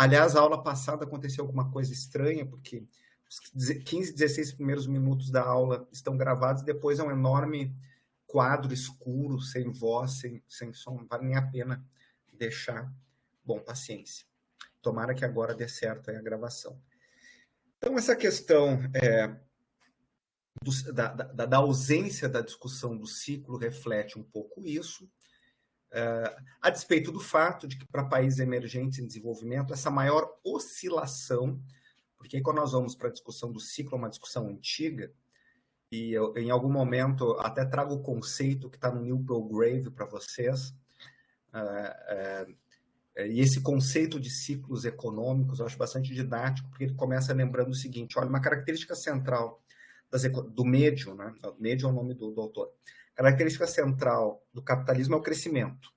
Aliás, a aula passada aconteceu alguma coisa estranha, porque os 15, 16 primeiros minutos da aula estão gravados, depois é um enorme quadro escuro, sem voz, sem som, não vale nem a pena deixar. Bom, paciência. Tomara que agora dê certo aí a gravação. Então, essa questão da ausência da discussão do ciclo reflete um pouco isso, a despeito do fato de que para países emergentes em desenvolvimento, essa maior oscilação, porque aí quando nós vamos para a discussão do ciclo, é uma discussão antiga, e eu, em algum momento, até trago o conceito que está no Neil Prograve para vocês, e esse conceito de ciclos econômicos eu acho bastante didático, porque ele começa lembrando o seguinte, olha, uma característica central do médium, né? Médium é o nome do autor. A característica central do capitalismo é o crescimento,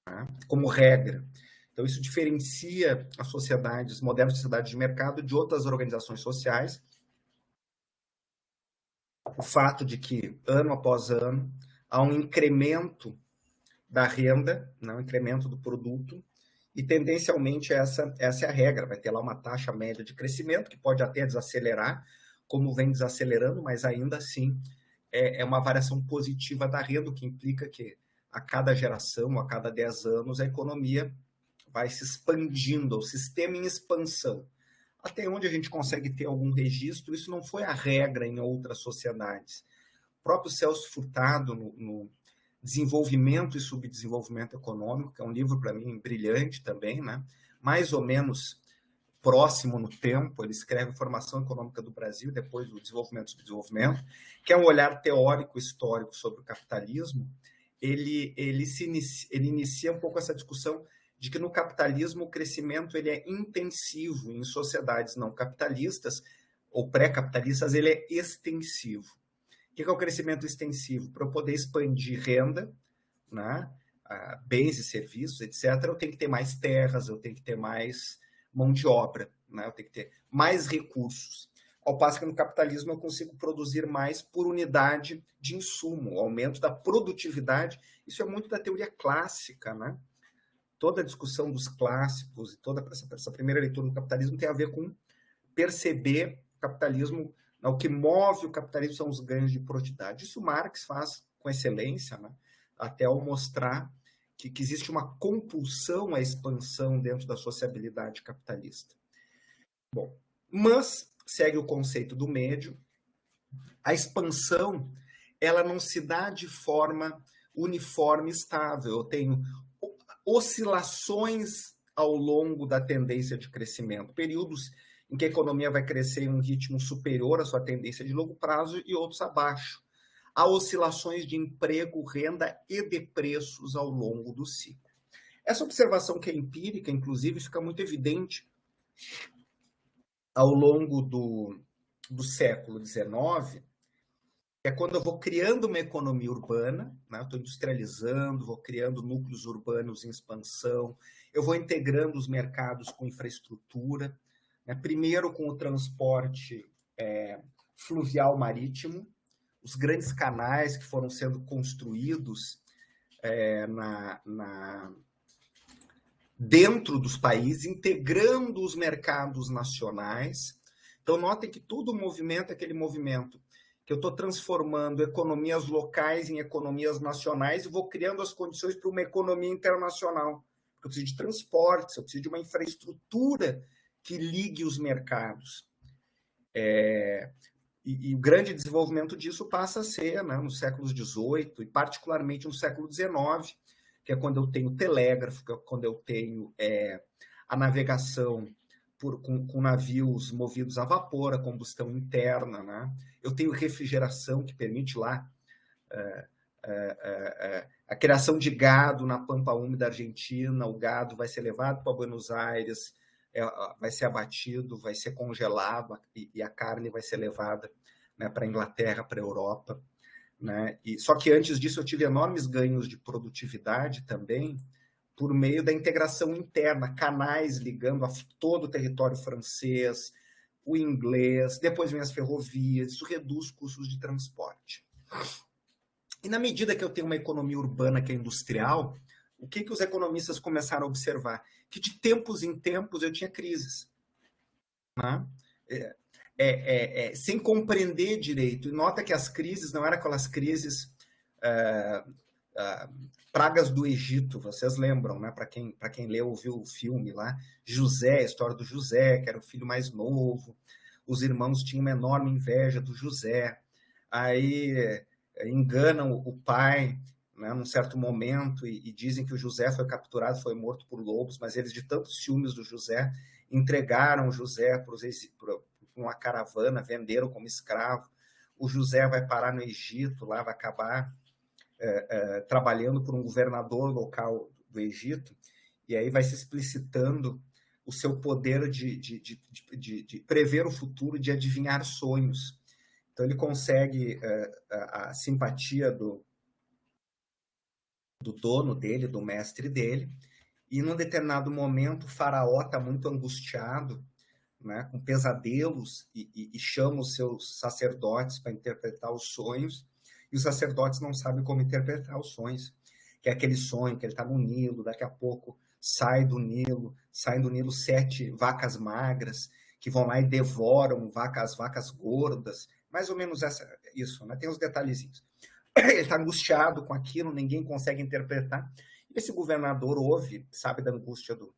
né? Como regra. Então, isso diferencia as sociedades, modernas sociedades de mercado, de outras organizações sociais. O fato de que, ano após ano, há um incremento da renda, né? Um incremento do produto, e tendencialmente essa é a regra. Vai ter lá uma taxa média de crescimento, que pode até desacelerar, como vem desacelerando, mas ainda assim é uma variação positiva da renda, o que implica que a cada geração, a cada 10 anos, a economia vai se expandindo, o sistema em expansão. Até onde a gente consegue ter algum registro, isso não foi a regra em outras sociedades. O próprio Celso Furtado, no Desenvolvimento e Subdesenvolvimento Econômico, que é um livro, para mim, brilhante também, né? Mais ou menos próximo no tempo, ele escreve Formação Econômica do Brasil, depois o Desenvolvimento e Subdesenvolvimento, que é um olhar teórico histórico sobre o capitalismo. Ele inicia um pouco essa discussão de que no capitalismo o crescimento ele é intensivo, em sociedades não capitalistas ou pré-capitalistas ele é extensivo. O que é o crescimento extensivo? Para eu poder expandir renda, né, bens e serviços, etc., eu tenho que ter mais terras, eu tenho que ter mais mão de obra, né? Eu tenho que ter mais recursos. Ao passo que no capitalismo eu consigo produzir mais por unidade de insumo, o aumento da produtividade. Isso é muito da teoria clássica, né? Toda a discussão dos clássicos e toda essa primeira leitura do capitalismo tem a ver com perceber o capitalismo, o que move o capitalismo são os ganhos de produtividade. Isso Marx faz com excelência, né? Até ao mostrar que existe uma compulsão à expansão dentro da sociabilidade capitalista. Bom, mas segue o conceito do médio, a expansão ela não se dá de forma uniforme e estável. Eu tenho oscilações ao longo da tendência de crescimento, períodos em que a economia vai crescer em um ritmo superior à sua tendência de longo prazo e outros abaixo. Há oscilações de emprego, renda e de preços ao longo do ciclo. Essa observação que é empírica, inclusive, fica muito evidente ao longo do século XIX, é quando eu vou criando uma economia urbana, né? Eu estou industrializando, vou criando núcleos urbanos em expansão, eu vou integrando os mercados com infraestrutura, né? Primeiro com o transporte fluvial marítimo, os grandes canais que foram sendo construídos dentro dos países, integrando os mercados nacionais. Então, notem que todo o movimento é aquele movimento que eu estou transformando economias locais em economias nacionais e vou criando as condições para uma economia internacional. Eu preciso de transportes, eu preciso de uma infraestrutura que ligue os mercados. E o grande desenvolvimento disso passa a ser, né, nos séculos XVIII e particularmente no século XIX, que é quando eu tenho telégrafo, que é quando eu tenho a navegação com navios movidos a vapor, a combustão interna, né? Eu tenho refrigeração, que permite lá a criação de gado na pampa úmida argentina, o gado vai ser levado para Buenos Aires, vai ser abatido, vai ser congelado e a carne vai ser levada, né, para a Inglaterra, para a Europa. Né? Só que antes disso eu tive enormes ganhos de produtividade também, por meio da integração interna, canais ligando a todo o território francês, o inglês, depois vem as ferrovias, isso reduz custos de transporte. E na medida que eu tenho uma economia urbana que é industrial, o que os economistas começaram a observar? Que de tempos em tempos eu tinha crises, né? Sem compreender direito. E nota que as crises não eram aquelas crises pragas do Egito, vocês lembram, né? Para quem leu, viu o filme lá, José, a história do José, que era o filho mais novo, os irmãos tinham uma enorme inveja do José, aí enganam o pai, né, num certo momento, e dizem que o José foi capturado, foi morto por lobos, mas eles, de tantos ciúmes do José, entregaram o José para uma caravana, venderam como escravo. O José vai parar no Egito, lá vai acabar trabalhando por um governador local do Egito, e aí vai se explicitando o seu poder de prever o futuro, de adivinhar sonhos. Então ele consegue a simpatia do dono dele, do mestre dele, e num determinado momento o faraó está muito angustiado, né, com pesadelos, e chama os seus sacerdotes para interpretar os sonhos, e os sacerdotes não sabem como interpretar os sonhos, que é aquele sonho que ele está no Nilo, daqui a pouco saem do Nilo 7 vacas magras, que vão lá e devoram as vacas gordas, mais ou menos isso, né? Tem os detalhezinhos. Ele está angustiado com aquilo, ninguém consegue interpretar. E esse governador ouve, sabe da angústia do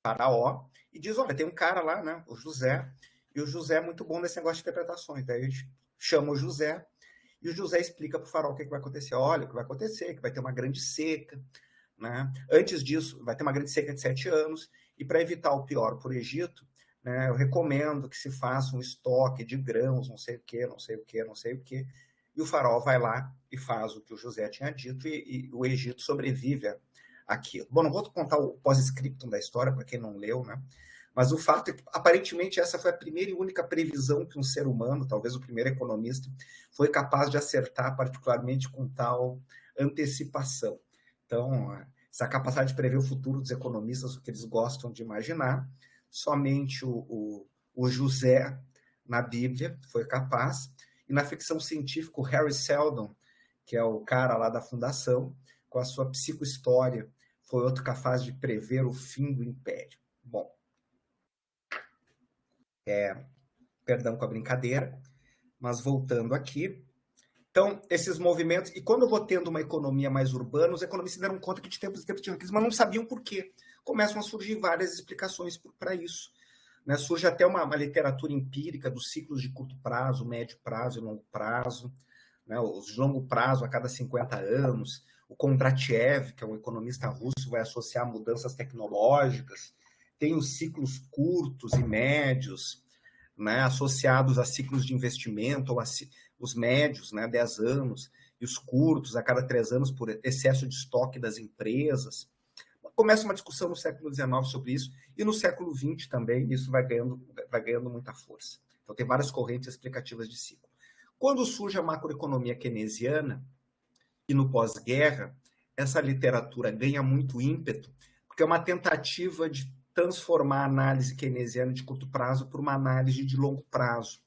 faraó, e diz, olha, tem um cara lá, né, o José, e o José é muito bom nesse negócio de interpretações. Daí a gente chama o José, e o José explica para o faraó o que vai acontecer. Olha, o que vai acontecer é que vai ter uma grande seca, né? Antes disso, vai ter uma grande seca de 7 anos, e para evitar o pior para o Egito, né, eu recomendo que se faça um estoque de grãos, não sei o que, não sei o que, não sei o que, e o faraó vai lá e faz o que o José tinha dito, e o Egito sobrevive àquilo. Bom, não vou contar o pós-scriptum da história, para quem não leu, né? Mas o fato é que, aparentemente, essa foi a primeira e única previsão que um ser humano, talvez o primeiro economista, foi capaz de acertar, particularmente com tal antecipação. Então, essa capacidade de prever o futuro dos economistas, o que eles gostam de imaginar, somente o José, na Bíblia, foi capaz, e na ficção científica, o Harry Seldon, que é o cara lá da fundação, com a sua psicohistória, foi outro capaz de prever o fim do império. Bom, perdão com a brincadeira, mas voltando aqui. Então, esses movimentos, e quando eu vou tendo uma economia mais urbana, os economistas deram conta que de tempos em tempos tinham crise, mas não sabiam por quê. Começam a surgir várias explicações para isso. Né? Surge até uma literatura empírica dos ciclos de curto prazo, médio prazo e longo prazo, né? Os de longo prazo a cada 50 anos. O Kondratiev, que é um economista russo, vai associar mudanças tecnológicas. Tem os ciclos curtos e médios, né, associados a ciclos de investimento, ou os médios, né, 10 anos, e os curtos, a cada 3 anos, por excesso de estoque das empresas. Começa uma discussão no século XIX sobre isso, e no século XX também isso vai ganhando muita força. Então tem várias correntes explicativas de ciclo. Quando surge a macroeconomia keynesiana, e no pós-guerra, essa literatura ganha muito ímpeto, porque é uma tentativa de transformar a análise keynesiana de curto prazo por uma análise de longo prazo.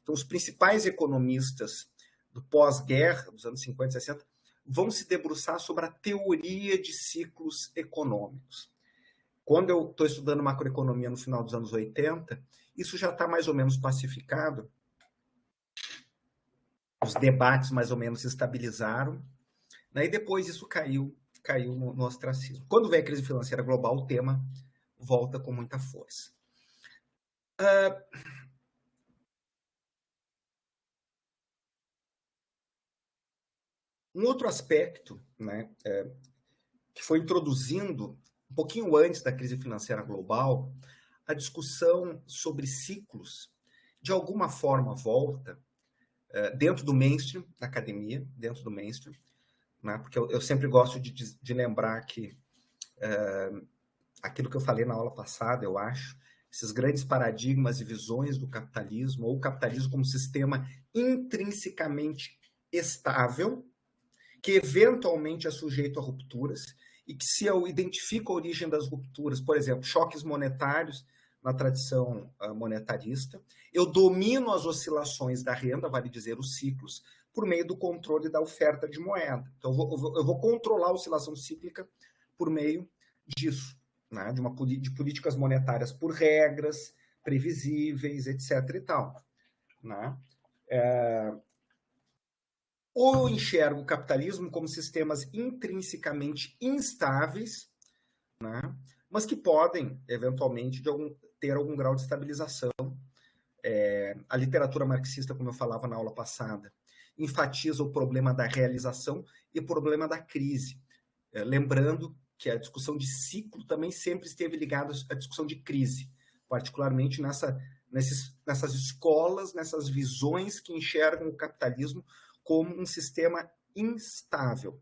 Então, os principais economistas do pós-guerra, dos anos 50 e 60, vão se debruçar sobre a teoria de ciclos econômicos. Quando eu estou estudando macroeconomia no final dos anos 80, isso já está mais ou menos pacificado, os debates mais ou menos se estabilizaram, né, e depois isso caiu no ostracismo. Quando vem a crise financeira global, o tema volta com muita força. Um outro aspecto, né, que foi introduzindo, um pouquinho antes da crise financeira global, a discussão sobre ciclos, de alguma forma volta, dentro do mainstream, da academia, dentro do mainstream, né, porque eu sempre gosto de lembrar que aquilo que eu falei na aula passada, eu acho, esses grandes paradigmas e visões do capitalismo, ou o capitalismo como sistema intrinsecamente estável, que eventualmente é sujeito a rupturas, e que se eu identifico a origem das rupturas, por exemplo, choques monetários na tradição monetarista, eu domino as oscilações da renda, vale dizer, os ciclos, por meio do controle da oferta de moeda. Então, eu vou controlar a oscilação cíclica por meio disso, né? De políticas monetárias por regras previsíveis, etc. e tal, né? Ou eu enxergo o capitalismo como sistemas intrinsecamente instáveis, né? Mas que podem, eventualmente, ter algum grau de estabilização. A literatura marxista, como eu falava na aula passada, enfatiza o problema da realização e o problema da crise. Lembrando que a discussão de ciclo também sempre esteve ligada à discussão de crise, particularmente nessas escolas, nessas visões que enxergam o capitalismo como um sistema instável.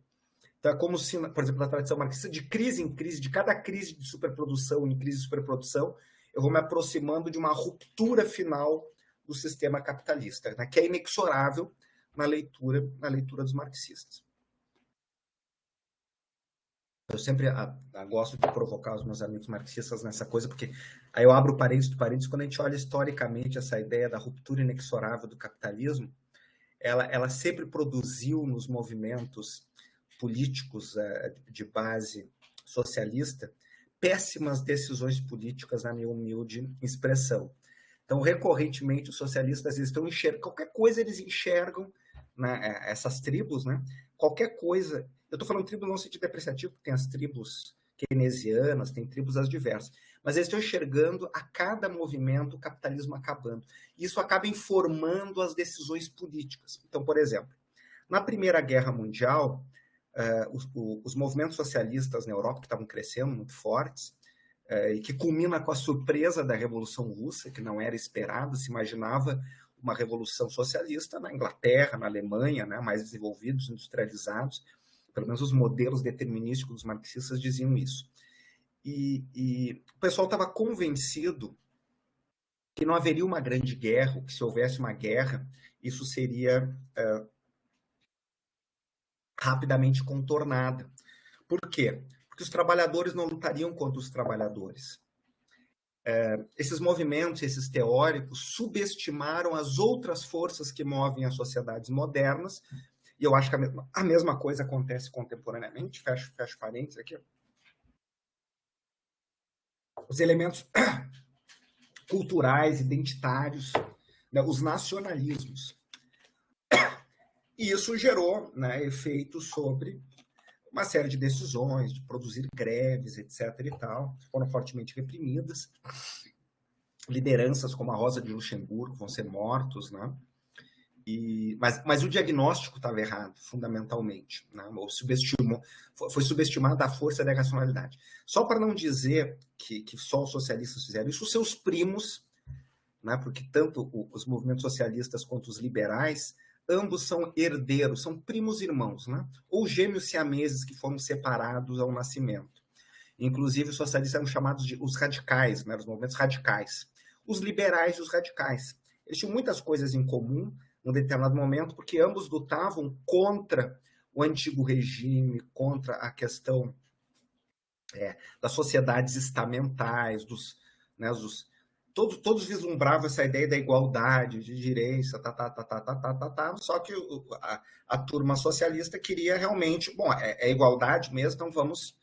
Então, é como se, por exemplo, na tradição marxista, de crise em crise, de cada crise de superprodução em crise de superprodução, eu vou me aproximando de uma ruptura final do sistema capitalista, né, que é inexorável na leitura dos marxistas. Eu sempre gosto de provocar os meus amigos marxistas nessa coisa, porque aí eu abro parênteses do parênteses, quando a gente olha historicamente essa ideia da ruptura inexorável do capitalismo, ela sempre produziu nos movimentos políticos de base socialista péssimas decisões políticas, na minha humilde expressão. Então, recorrentemente, os socialistas estão enxergando, qualquer coisa eles enxergam, né, essas tribos, né? Qualquer coisa, eu estou falando tribo não no sentido depreciativo, porque tem as tribos keynesianas, tem tribos as diversas, mas eles estão enxergando a cada movimento o capitalismo acabando. Isso acaba informando as decisões políticas. Então, por exemplo, na Primeira Guerra Mundial, os movimentos socialistas na Europa, que estavam crescendo muito fortes, e que culmina com a surpresa da Revolução Russa, que não era esperada, se imaginava uma revolução socialista na Inglaterra, na Alemanha, né, mais desenvolvidos, industrializados, pelo menos os modelos determinísticos dos marxistas diziam isso. E o pessoal estava convencido que não haveria uma grande guerra, ou que se houvesse uma guerra, isso seria rapidamente contornada. Por quê? Porque os trabalhadores não lutariam contra os trabalhadores. Esses movimentos, esses teóricos, subestimaram as outras forças que movem as sociedades modernas, e eu acho que a mesma coisa acontece contemporaneamente, fecho parênteses aqui. Os elementos culturais, identitários, né, os nacionalismos. E isso gerou, né, efeitos sobre uma série de decisões, de produzir greves, etc. e tal, foram fortemente reprimidas. Lideranças como a Rosa de Luxemburgo vão ser mortos, né? Mas o diagnóstico estava errado, fundamentalmente, né? Foi subestimada a força da racionalidade. Só para não dizer que só os socialistas fizeram isso, os seus primos, né? Porque tanto os movimentos socialistas quanto os liberais, ambos são herdeiros, são primos irmãos, né? Ou gêmeos siameses que foram separados ao nascimento. Inclusive, os socialistas eram chamados de os radicais, né? Os movimentos radicais. Os liberais e os radicais. Eles tinham muitas coisas em comum, num determinado momento, porque ambos lutavam contra o antigo regime, contra a questão das sociedades estamentais, todos vislumbravam essa ideia da igualdade, de direitos, só que a turma socialista queria realmente, bom, é igualdade mesmo, então vamos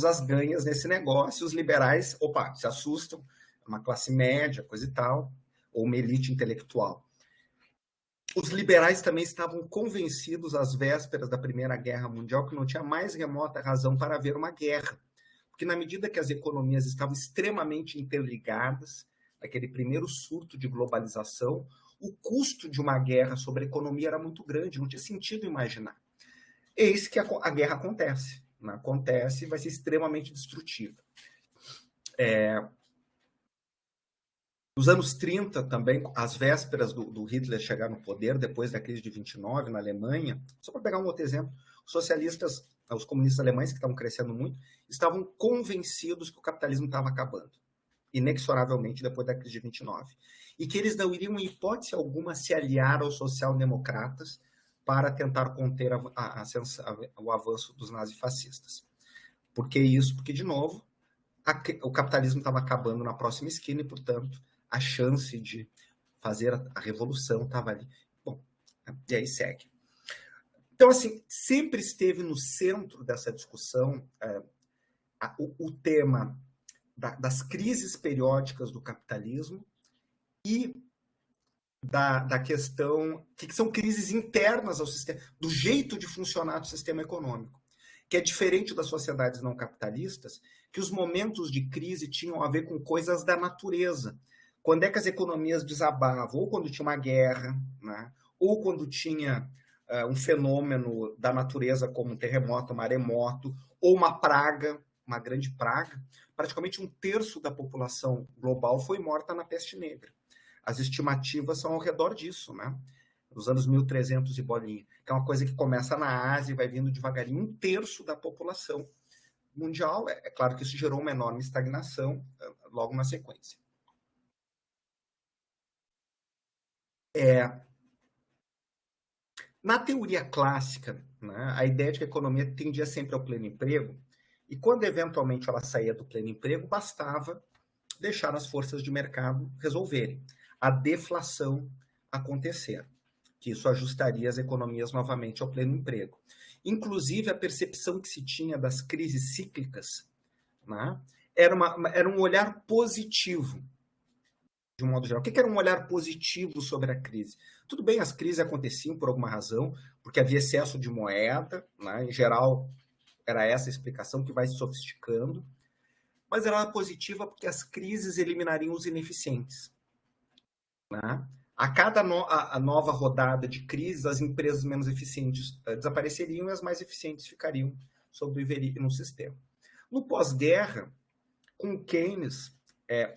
às ganhas nesse negócio. Os liberais, se assustam, uma classe média, coisa e tal, ou uma elite intelectual. Os liberais também estavam convencidos, às vésperas da Primeira Guerra Mundial, que não tinha mais remota razão para haver uma guerra. Porque na medida que as economias estavam extremamente interligadas, aquele primeiro surto de globalização, o custo de uma guerra sobre a economia era muito grande, não tinha sentido imaginar. Eis que a guerra acontece. Né? Acontece e vai ser extremamente destrutiva. Nos anos 30, também, às vésperas do Hitler chegar no poder, depois da crise de 29 na Alemanha, só para pegar um outro exemplo, os socialistas, os comunistas alemães, que estavam crescendo muito, estavam convencidos que o capitalismo estava acabando, inexoravelmente, depois da crise de 29. E que eles não iriam, em hipótese alguma, se aliar aos social-democratas para tentar conter o avanço dos nazifascistas. Por que isso? Porque, de novo, o capitalismo estava acabando na próxima esquina e, portanto, a chance de fazer a revolução estava ali. Bom, E aí segue. Então, assim, sempre esteve no centro dessa discussão o tema das crises periódicas do capitalismo e da questão que são crises internas ao sistema, do jeito de funcionar do sistema econômico, que é diferente das sociedades não capitalistas, que os momentos de crise tinham a ver com coisas da natureza. Quando é que as economias desabavam? Ou quando tinha uma guerra, né? Ou quando tinha um fenômeno da natureza como um terremoto, um maremoto, ou uma praga, uma grande praga. Praticamente 1/3 da população global foi morta na peste negra. As estimativas são ao redor disso, né? Nos anos 1300 e bolinha, que é uma coisa que começa na Ásia e vai vindo devagarinho. 1/3 da população mundial. É claro que isso gerou uma enorme estagnação logo na sequência. Na teoria clássica, né, a ideia de que a economia tendia sempre ao pleno emprego, e quando eventualmente ela saía do pleno emprego, bastava deixar as forças de mercado resolverem, a deflação acontecer, que isso ajustaria as economias novamente ao pleno emprego. Inclusive, a percepção que se tinha das crises cíclicas, né, era um olhar positivo, de um modo geral. O que era um olhar positivo sobre a crise? Tudo bem, as crises aconteciam por alguma razão, porque havia excesso de moeda, né? Em geral, era essa a explicação, que vai se sofisticando, mas era positiva porque as crises eliminariam os ineficientes. Né? A cada nova rodada de crises, as empresas menos eficientes desapareceriam e as mais eficientes ficariam sobreviveriam no sistema. No pós-guerra, com Keynes,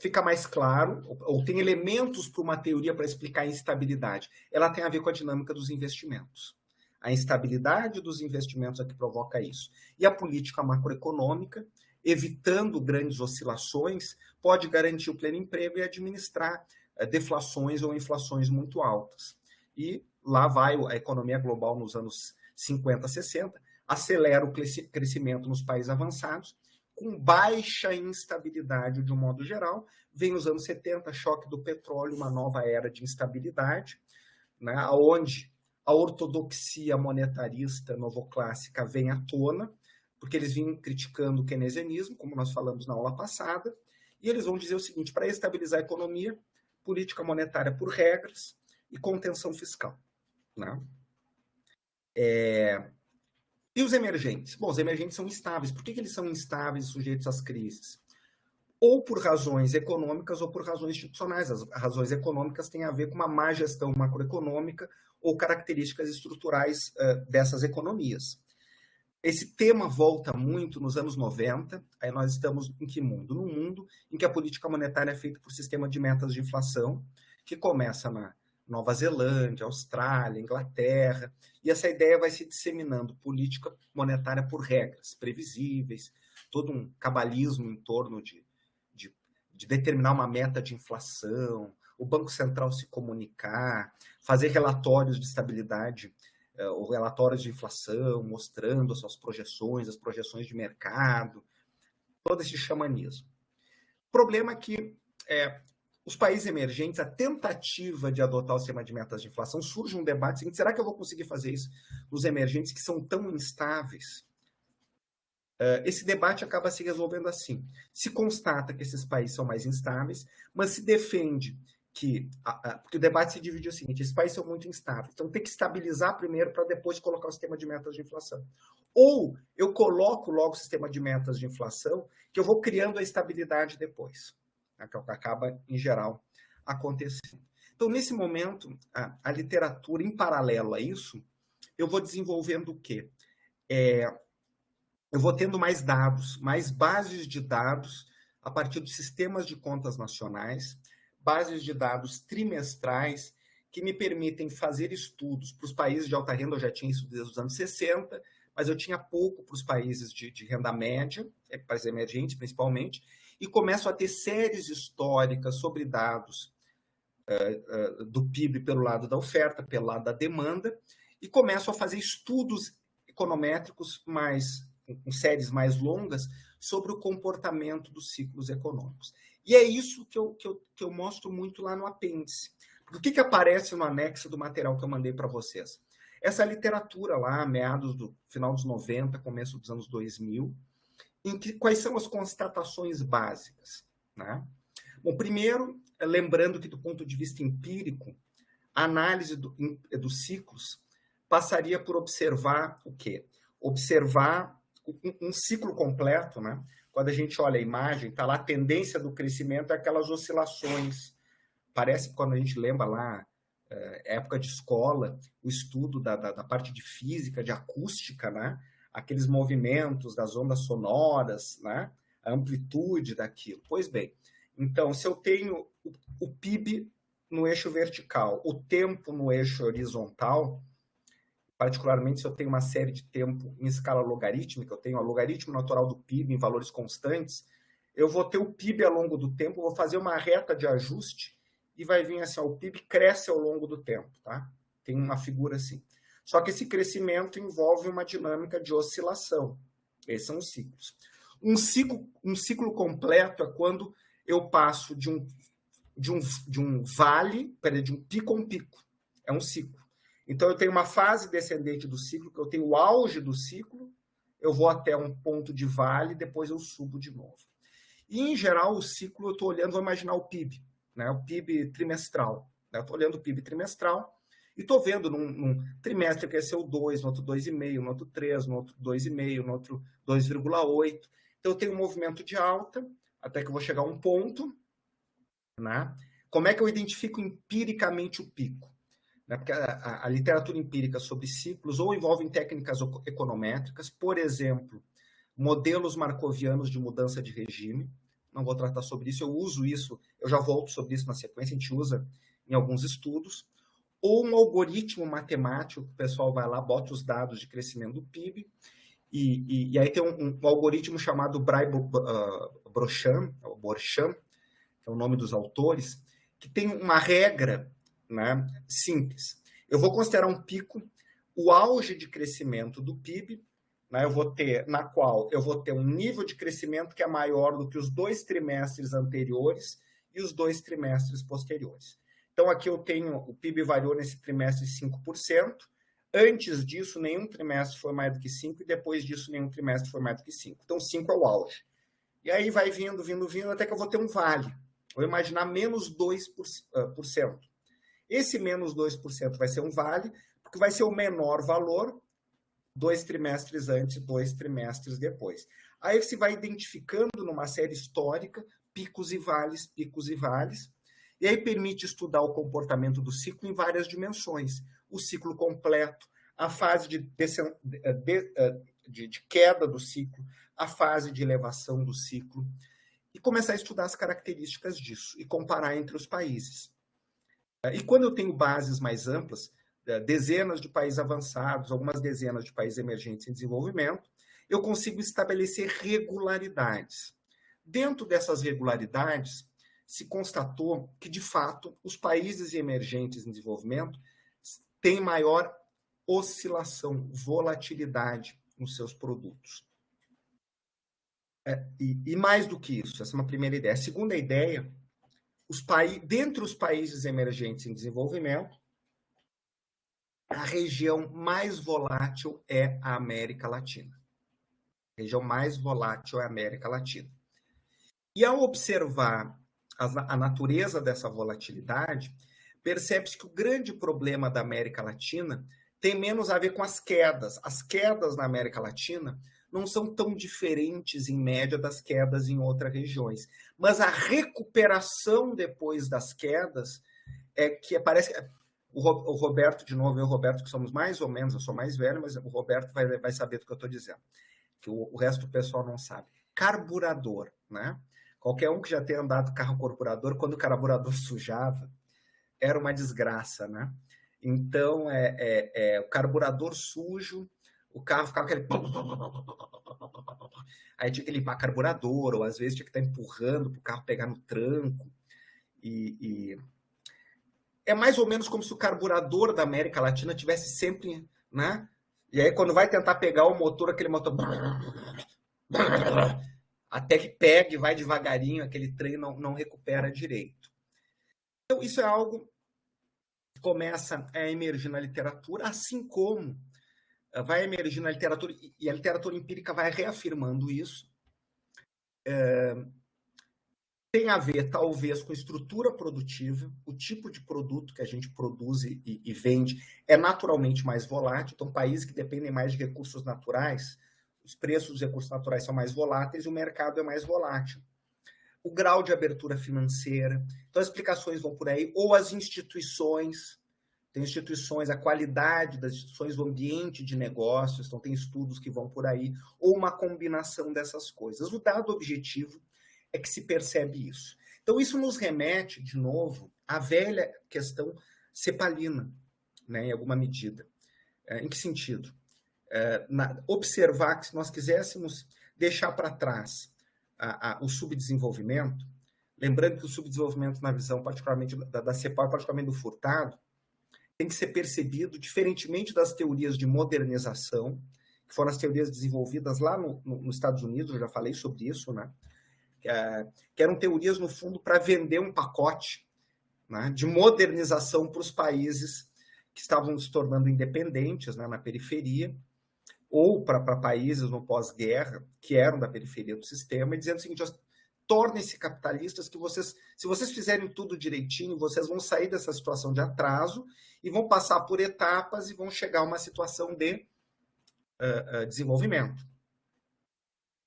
fica mais claro, ou tem elementos para uma teoria para explicar a instabilidade. Ela tem a ver com a dinâmica dos investimentos. A instabilidade dos investimentos é que provoca isso. E a política macroeconômica, evitando grandes oscilações, pode garantir o pleno emprego e administrar deflações ou inflações muito altas. E lá vai a economia global nos anos 50, 60, acelera o crescimento nos países avançados, com baixa instabilidade de um modo geral. Vem os anos 70, choque do petróleo, uma nova era de instabilidade, né, onde a ortodoxia monetarista novoclássica vem à tona, porque eles vinham criticando o keynesianismo, como nós falamos na aula passada, e eles vão dizer o seguinte: para estabilizar a economia, política monetária por regras e contenção fiscal. Né? E os emergentes? Bom, os emergentes são instáveis. Por que eles são instáveis e sujeitos às crises? Ou por razões econômicas ou por razões institucionais. As razões econômicas têm a ver com uma má gestão macroeconômica ou características estruturais dessas economias. Esse tema volta muito nos anos 90. Aí nós estamos em que mundo? Num mundo em que a política monetária é feita por sistema de metas de inflação, que começa na Nova Zelândia, Austrália, Inglaterra, e essa ideia vai se disseminando, política monetária por regras previsíveis, todo um cabalismo em torno de determinar uma meta de inflação, o Banco Central se comunicar, fazer relatórios de estabilidade, ou relatórios de inflação, mostrando as suas projeções, as projeções de mercado, todo esse xamanismo. O problema é que os países emergentes, a tentativa de adotar o sistema de metas de inflação, surge um debate seguinte: será que eu vou conseguir fazer isso nos emergentes que são tão instáveis? Esse debate acaba se resolvendo assim. Se constata que esses países são mais instáveis, mas se defende que... porque o debate se divide o seguinte: esses países são muito instáveis, então tem que estabilizar primeiro para depois colocar o sistema de metas de inflação. Ou eu coloco logo o sistema de metas de inflação, que eu vou criando a estabilidade depois. Que acaba, em geral, acontecendo. Então, nesse momento, a literatura, em paralelo a isso, eu vou desenvolvendo o quê? Eu vou tendo mais dados, mais bases de dados a partir dos sistemas de contas nacionais, bases de dados trimestrais que me permitem fazer estudos para os países de alta renda. Eu já tinha isso desde os anos 60, mas eu tinha pouco para os países de renda média, países emergentes principalmente, e começo a ter séries históricas sobre dados do PIB pelo lado da oferta, pelo lado da demanda, e começo a fazer estudos econométricos com séries mais longas sobre o comportamento dos ciclos econômicos. E é isso que eu mostro muito lá no apêndice. O que aparece no anexo do material que eu mandei para vocês? Essa literatura lá, meados do final dos 90, começo dos anos 2000, quais são as constatações básicas, né? Bom, primeiro, lembrando que do ponto de vista empírico, a análise dos ciclos passaria por observar o quê? Observar um ciclo completo, né? Quando a gente olha a imagem, está lá a tendência do crescimento, é aquelas oscilações. Parece que quando a gente lembra lá, época de escola, o estudo da parte de física, de acústica, né? Aqueles movimentos das ondas sonoras, né? A amplitude daquilo. Pois bem, então, se eu tenho o PIB no eixo vertical, o tempo no eixo horizontal, particularmente se eu tenho uma série de tempo em escala logarítmica, eu tenho o logaritmo natural do PIB em valores constantes, eu vou ter o PIB ao longo do tempo, vou fazer uma reta de ajuste e vai vir assim, ó, o PIB cresce ao longo do tempo, tá? Tem uma figura assim. Só que esse crescimento envolve uma dinâmica de oscilação. Esses são os ciclos. Um ciclo completo é quando eu passo de um vale, de um pico a um pico. É um ciclo. Então, eu tenho uma fase descendente do ciclo, que eu tenho o auge do ciclo, eu vou até um ponto de vale, depois eu subo de novo. E, em geral, o ciclo, eu estou olhando, vou imaginar o PIB, né? O PIB trimestral. Né? Eu estou olhando o PIB trimestral e estou vendo num trimestre cresceu 2, no outro 2,5, no outro 3, no outro 2,5, no outro 2,8. Então, eu tenho um movimento de alta, até que eu vou chegar a um ponto, né? Como é que eu identifico empiricamente o pico? Porque a literatura empírica sobre ciclos ou envolve técnicas econométricas, por exemplo, modelos marcovianos de mudança de regime. Não vou tratar sobre isso, eu uso isso, eu já volto sobre isso na sequência, a gente usa em alguns estudos. Ou um algoritmo matemático, que o pessoal vai lá, bota os dados de crescimento do PIB, e aí tem um algoritmo chamado Brochamp, que é o nome dos autores, que tem uma regra, né, simples. Eu vou considerar um pico, o auge de crescimento do PIB, né, na qual eu vou ter um nível de crescimento que é maior do que os 2 trimestres anteriores e os 2 trimestres posteriores. Então, aqui eu tenho, o PIB variou nesse trimestre 5%, antes disso, nenhum trimestre foi mais do que 5%, e depois disso, nenhum trimestre foi mais do que 5%. Então, 5 é o auge. E aí vai vindo, até que eu vou ter um vale. Vou imaginar menos 2%. Esse menos 2% vai ser um vale, porque vai ser o menor valor 2 trimestres antes, 2 trimestres depois. Aí você vai identificando numa série histórica picos e vales, e aí permite estudar o comportamento do ciclo em várias dimensões. O ciclo completo, a fase de queda do ciclo, a fase de elevação do ciclo, e começar a estudar as características disso e comparar entre os países. E quando eu tenho bases mais amplas, dezenas de países avançados, algumas dezenas de países emergentes em desenvolvimento, eu consigo estabelecer regularidades. Dentro dessas regularidades, se constatou que, de fato, os países emergentes em desenvolvimento têm maior oscilação, volatilidade nos seus produtos. E mais do que isso, essa é uma primeira ideia. A segunda ideia, dentre os países emergentes em desenvolvimento, a região mais volátil é a América Latina. A região mais volátil é a América Latina. E ao observar a natureza dessa volatilidade, percebe-se que o grande problema da América Latina tem menos a ver com as quedas. As quedas na América Latina não são tão diferentes, em média, das quedas em outras regiões. Mas a recuperação depois das quedas é que parece... O Roberto, de novo, eu e o Roberto, que somos mais ou menos, eu sou mais velho, mas o Roberto vai saber do que eu estou dizendo, que o resto do pessoal não sabe. Carburador, né? Qualquer um que já tenha andado carro carburador, quando o carburador sujava, era uma desgraça, né? Então, o carburador sujo, o carro ficava aquele... Aí tinha que limpar carburador, ou às vezes tinha que estar empurrando para o carro pegar no tranco. É mais ou menos como se o carburador da América Latina tivesse sempre, né? E aí, quando vai tentar pegar o motor, aquele motor... Até que pega e vai devagarinho, aquele trem não recupera direito. Então, isso é algo começa a emergir na literatura, assim como vai emergir na literatura, e a literatura empírica vai reafirmando isso, tem a ver, talvez, com estrutura produtiva, o tipo de produto que a gente produz e vende é naturalmente mais volátil, então países que dependem mais de recursos naturais, os preços dos recursos naturais são mais voláteis e o mercado é mais volátil. O grau de abertura financeira, então as explicações vão por aí, ou as instituições, tem instituições, a qualidade das instituições, o ambiente de negócios, então tem estudos que vão por aí, ou uma combinação dessas coisas. O dado objetivo é que se percebe isso. Então, isso nos remete, de novo, à velha questão cepalina, né, em alguma medida. Em que sentido? Observar que se nós quiséssemos deixar para trás o subdesenvolvimento, lembrando que o subdesenvolvimento, na visão particularmente da CEPAL, particularmente do Furtado, tem que ser percebido diferentemente das teorias de modernização, que foram as teorias desenvolvidas lá nos Estados Unidos, eu já falei sobre isso, né? Que eram teorias, no fundo, para vender um pacote, né, de modernização para os países que estavam se tornando independentes, né, na periferia, ou para países no pós-guerra, que eram da periferia do sistema, e dizendo o seguinte: tornem-se capitalistas, que vocês, se vocês fizerem tudo direitinho, vocês vão sair dessa situação de atraso e vão passar por etapas e vão chegar a uma situação de desenvolvimento.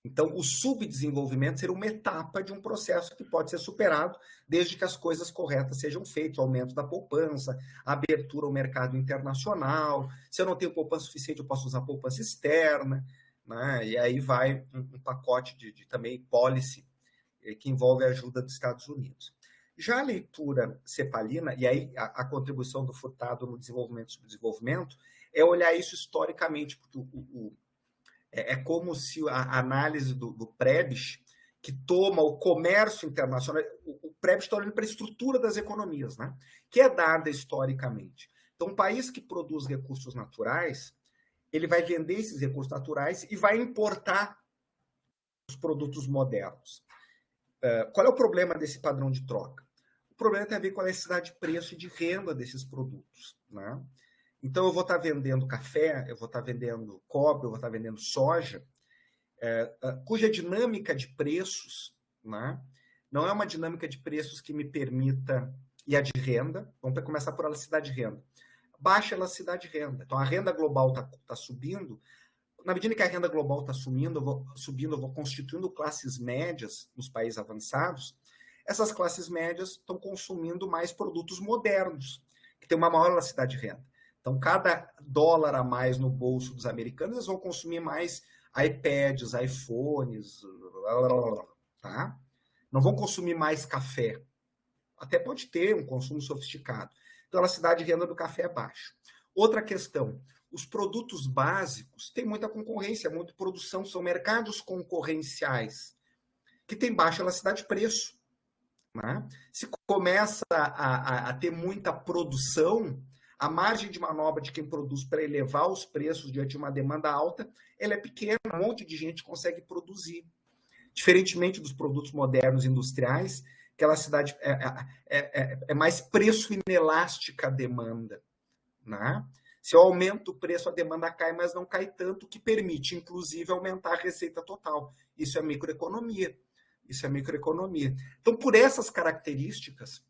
Então, o subdesenvolvimento seria uma etapa de um processo que pode ser superado desde que as coisas corretas sejam feitas, o aumento da poupança, a abertura ao mercado internacional. Se eu não tenho poupança suficiente, eu posso usar poupança externa, né? E aí vai um pacote de também policy que envolve a ajuda dos Estados Unidos. Já a leitura cepalina, e aí a contribuição do Furtado no desenvolvimento e subdesenvolvimento, é olhar isso historicamente, porque é como se a análise do Prebisch, que toma o comércio internacional, o Prebisch está olhando para a estrutura das economias, né? Que é dada historicamente. Então, um país que produz recursos naturais, ele vai vender esses recursos naturais e vai importar os produtos modernos. Qual é o problema desse padrão de troca? O problema tem a ver com a necessidade de preço e de renda desses produtos, né? Então, eu vou estar vendendo café, eu vou estar vendendo cobre, eu vou estar vendendo soja, cuja dinâmica de preços, né, não é uma dinâmica de preços que me permita, e a de renda, vamos começar por elasticidade de renda. Baixa elasticidade de renda. Então, a renda global está subindo. Na medida que a renda global está subindo, eu vou constituindo classes médias nos países avançados. Essas classes médias estão consumindo mais produtos modernos, que têm uma maior elasticidade de renda. Então, cada dólar a mais no bolso dos americanos, eles vão consumir mais iPads, iPhones, tá? Não vão consumir mais café. Até pode ter um consumo sofisticado. Então, a elasticidade de renda do café é baixa. Outra questão, os produtos básicos têm muita concorrência, muita produção, são mercados concorrenciais, que têm baixa elasticidade de preço. Né? Se começa a ter muita produção, a margem de manobra de quem produz para elevar os preços diante de uma demanda alta, ela é pequena, um monte de gente consegue produzir. Diferentemente dos produtos modernos industriais, que a elasticidade é mais preço inelástica a demanda. Né? Se eu aumento o preço, a demanda cai, mas não cai tanto, que permite, inclusive, aumentar a receita total. Isso é microeconomia. Isso é microeconomia. Então, por essas características,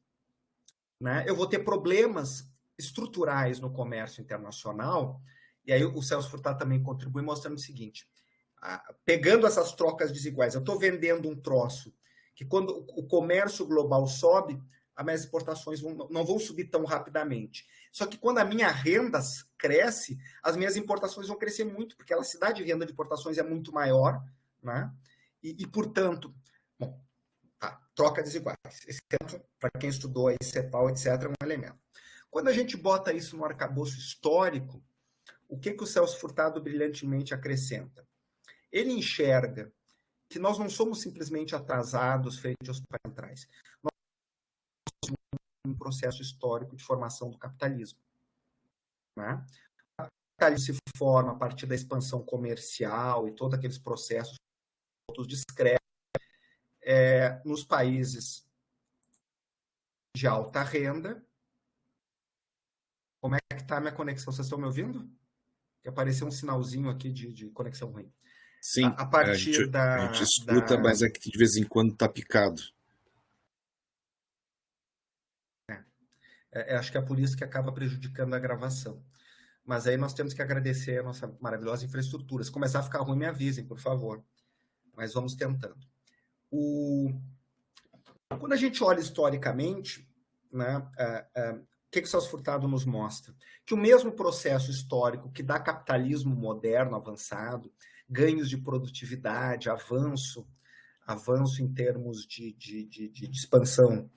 né, eu vou ter problemas estruturais no comércio internacional, e aí o Celso Furtado também contribui mostrando o seguinte, pegando essas trocas desiguais, eu estou vendendo um troço que quando o comércio global sobe, as minhas exportações não vão subir tão rapidamente. Só que quando a minha renda cresce, as minhas importações vão crescer muito, porque a elasticidade de renda de importações é muito maior, né? Portanto, bom, tá, troca desiguais. Esse exemplo, para quem estudou aí CEPAL, etc., é um elemento. Quando a gente bota isso no arcabouço histórico, o que o Celso Furtado brilhantemente acrescenta? Ele enxerga que nós não somos simplesmente atrasados frente aos países centrais. Nós somos um processo histórico de formação do capitalismo. Né? O capitalismo se forma a partir da expansão comercial e todos aqueles processos discretos nos países de alta renda, Como é que está a minha conexão? Vocês estão me ouvindo? Que apareceu um sinalzinho aqui de conexão ruim. Sim, A a gente, partir a gente escuta, mas é que de vez em quando tá picado. acho que é por isso que acaba prejudicando a gravação. Mas aí nós temos que agradecer a nossa maravilhosa infraestrutura. Se começar a ficar ruim, me avisem, por favor. Mas vamos tentando. Quando a gente olha historicamente, né, o que o Celso Furtado nos mostra? Que o mesmo processo histórico que dá capitalismo moderno avançado, ganhos de produtividade, avanço em termos de expansão,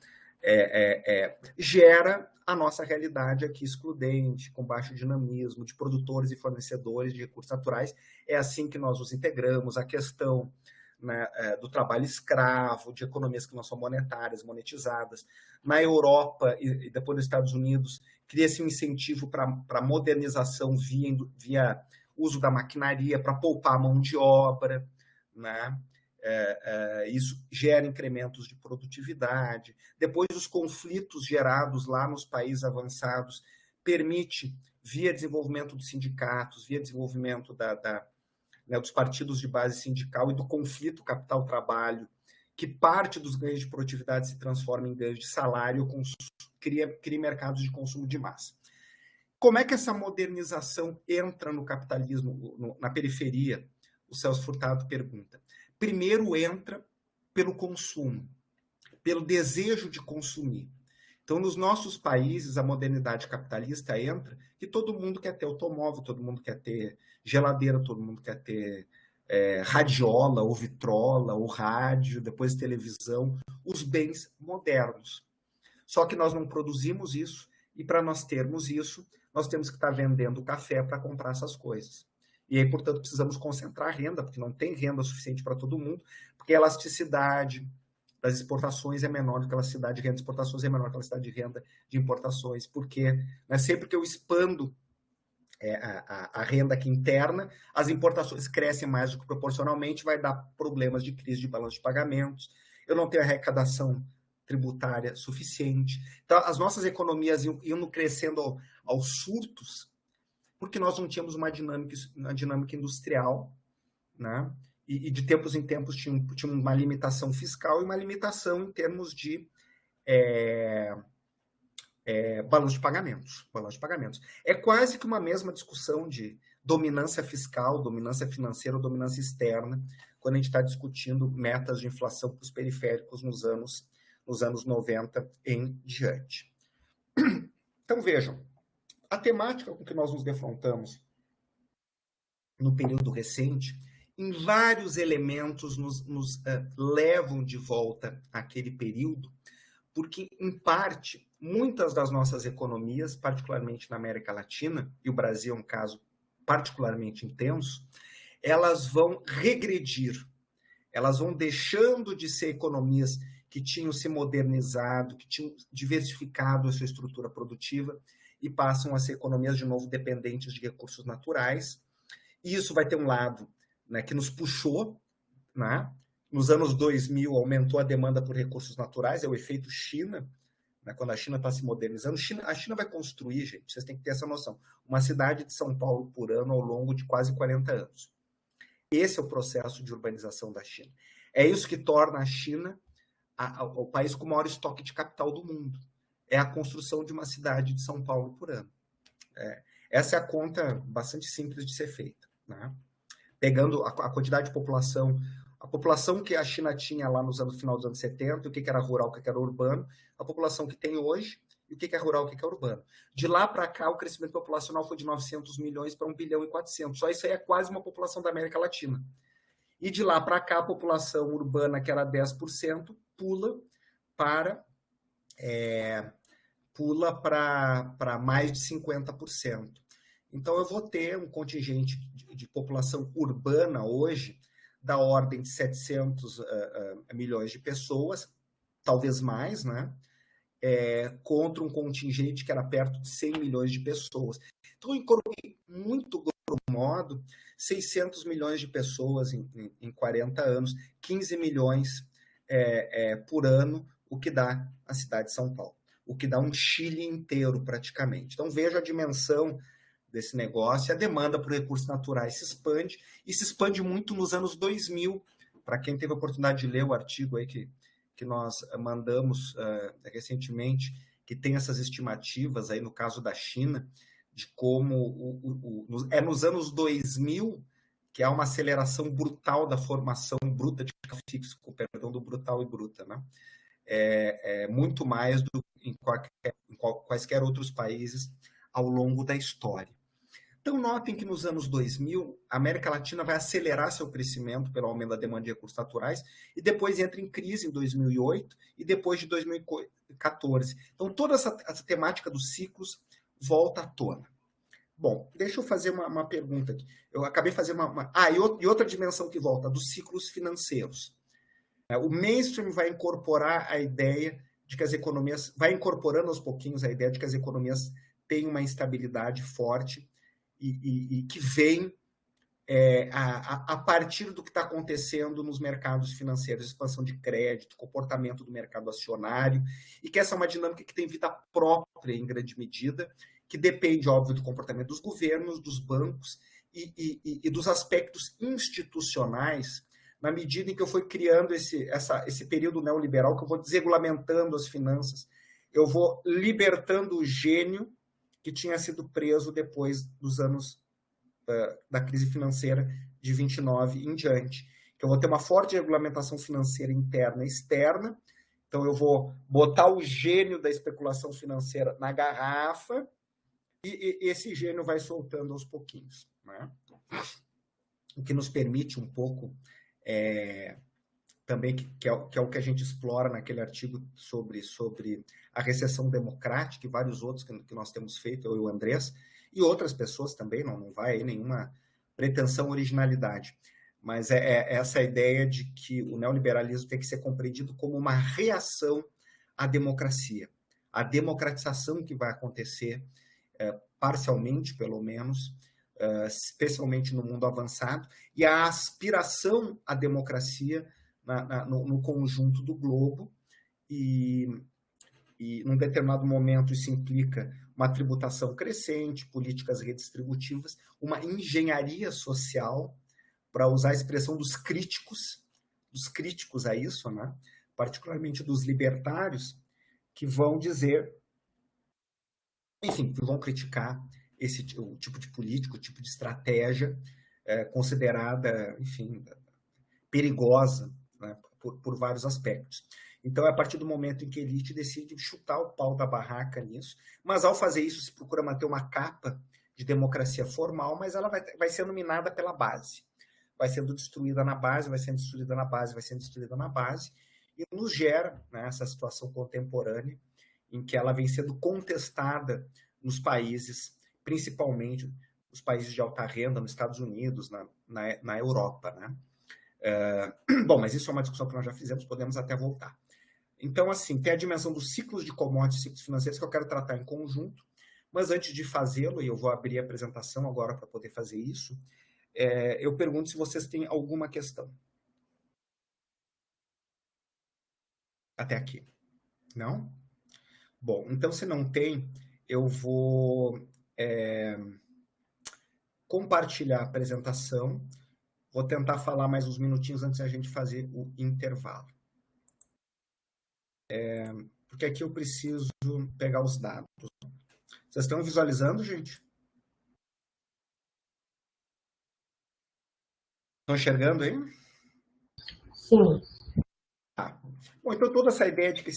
gera a nossa realidade aqui excludente, com baixo dinamismo, de produtores e fornecedores de recursos naturais. É assim que nós os integramos. A questão, né, do trabalho escravo, de economias que não são monetárias, monetizadas. Na Europa e depois nos Estados Unidos, cria-se um incentivo para modernização via uso da maquinaria, para poupar a mão de obra, né? Isso gera incrementos de produtividade. Depois, os conflitos gerados lá nos países avançados permite, via desenvolvimento dos sindicatos, via desenvolvimento né, dos partidos de base sindical e do conflito capital-trabalho, que parte dos ganhos de produtividade se transforma em ganhos de salário, cria mercados de consumo de massa. Como é que essa modernização entra no capitalismo, na periferia? O Celso Furtado pergunta. Primeiro entra pelo consumo, pelo desejo de consumir. Então, nos nossos países, a modernidade capitalista entra que todo mundo quer ter automóvel, todo mundo quer ter geladeira, todo mundo quer ter radiola, ou vitrola, ou rádio, depois televisão, os bens modernos. Só que nós não produzimos isso, e para nós termos isso, nós temos que estar vendendo café para comprar essas coisas. E aí, portanto, precisamos concentrar a renda, porque não tem renda suficiente para todo mundo, porque a elasticidade das exportações é menor do que a elasticidade de renda de exportações, é menor do que a elasticidade de renda de importações, porque, né, sempre que eu expando a renda aqui interna, as importações crescem mais do que proporcionalmente, vai dar problemas de crise de balanço de pagamentos, eu não tenho arrecadação tributária suficiente. Então, as nossas economias iam crescendo aos surtos, porque nós não tínhamos uma dinâmica industrial, né? E de tempos em tempos tinha uma limitação fiscal e uma limitação em termos de balanço de pagamentos. Balanço de pagamentos. É quase que uma mesma discussão de dominância fiscal, dominância financeira ou dominância externa, quando a gente está discutindo metas de inflação para os periféricos nos anos 90 em diante. Então, vejam, a temática com que nós nos defrontamos no período recente, em vários elementos nos levam de volta àquele período, porque, em parte, muitas das nossas economias, particularmente na América Latina, e o Brasil é um caso particularmente intenso, elas vão regredir, elas vão deixando de ser economias que tinham se modernizado, que tinham diversificado a sua estrutura produtiva e passam a ser economias, de novo, dependentes de recursos naturais. E isso vai ter um lado, né, que nos puxou, né? Nos anos 2000 aumentou a demanda por recursos naturais, é o efeito China, né? Quando a China está se modernizando. A China vai construir, gente, vocês têm que ter essa noção, uma cidade de São Paulo por ano ao longo de quase 40 anos. Esse é o processo de urbanização da China. É isso que torna a China o país com o maior estoque de capital do mundo. É a construção de uma cidade de São Paulo por ano. Essa é a conta bastante simples de ser feita, né? Pegando a quantidade de população, a população que a China tinha lá no final dos anos 70, o que era rural, o que era urbano, a população que tem hoje, e o que é rural, o que é urbano. De lá para cá, o crescimento populacional foi de 900 milhões para 1 bilhão e 400. Só isso aí é quase uma população da América Latina. E de lá para cá, a população urbana, que era 10%, para mais de 50%. Então, eu vou ter um contingente de população urbana hoje da ordem de 700 milhões de pessoas, talvez mais, né? Contra um contingente que era perto de 100 milhões de pessoas. Então, em muito grosso modo, 600 milhões de pessoas em 40 anos, 15 milhões por ano, o que dá a cidade de São Paulo. o que dá um Chile inteiro praticamente. Então veja a dimensão desse negócio, a demanda por recursos naturais se expande, e se expande muito nos anos 2000. Para quem teve a oportunidade de ler o artigo aí que nós mandamos recentemente, que tem essas estimativas aí no caso da China, de como é nos anos 2000 que há uma aceleração brutal da formação bruta de capital fixo, com perdão do brutal e bruta, né? Muito mais do que em quaisquer outros países ao longo da história. Então, notem que nos anos 2000, a América Latina vai acelerar seu crescimento pelo aumento da demanda de recursos naturais e depois entra em crise em 2008 e depois de 2014. Então, toda essa temática dos ciclos volta à tona. Bom, deixa eu fazer uma pergunta aqui. Eu acabei fazendo e outra dimensão que volta, dos ciclos financeiros. O mainstream vai incorporar a ideia de que as economias, vai incorporando aos pouquinhos a ideia de que as economias têm uma instabilidade forte e que vem a partir do que está acontecendo nos mercados financeiros, expansão de crédito, comportamento do mercado acionário, e que essa é uma dinâmica que tem vida própria em grande medida, que depende, óbvio, do comportamento dos governos, dos bancos e dos aspectos institucionais, na medida em que eu fui criando esse período neoliberal, que eu vou desregulamentando as finanças, eu vou libertando o gênio que tinha sido preso depois dos anos da crise financeira de 29 em diante. Que eu vou ter uma forte regulamentação financeira interna e externa, então eu vou botar o gênio da especulação financeira na garrafa e esse gênio vai soltando aos pouquinhos, né? O que nos permite um pouco também, que é o que a gente explora naquele artigo sobre a recessão democrática e vários outros que nós temos feito, eu e o Andrés, e outras pessoas também, não vai aí nenhuma pretensão originalidade, mas é essa ideia de que o neoliberalismo tem que ser compreendido como uma reação à democracia, a democratização que vai acontecer, parcialmente pelo menos, especialmente no mundo avançado, e a aspiração à democracia no conjunto do globo, e num determinado momento isso implica uma tributação crescente, políticas redistributivas, uma engenharia social, para usar a expressão dos críticos a isso, né? Particularmente dos libertários, que vão dizer, enfim, que vão criticar o tipo de política, o tipo de estratégia considerada, enfim, perigosa, né, por vários aspectos. Então, é a partir do momento em que a elite decide chutar o pau da barraca nisso, mas ao fazer isso se procura manter uma capa de democracia formal, mas ela vai sendo minada pela base. Vai sendo destruída na base, vai sendo destruída na base, vai sendo destruída na base, e nos gera, né, essa situação contemporânea em que ela vem sendo contestada nos países, principalmente os países de alta renda, nos Estados Unidos, na Europa, né? Bom, mas isso é uma discussão que nós já fizemos, podemos até voltar. Então, assim, tem a dimensão dos ciclos de commodities, ciclos financeiros, que eu quero tratar em conjunto, mas antes de fazê-lo, e eu vou abrir a apresentação agora para poder fazer isso, eu pergunto se vocês têm alguma questão. Até aqui. Não? Bom, então se não tem, eu vou compartilhar a apresentação. Vou tentar falar mais uns minutinhos antes da gente fazer o intervalo. Porque aqui eu preciso pegar os dados. Vocês estão visualizando, gente? Estão enxergando aí? Sim. Tá. Bom, então toda essa ideia de que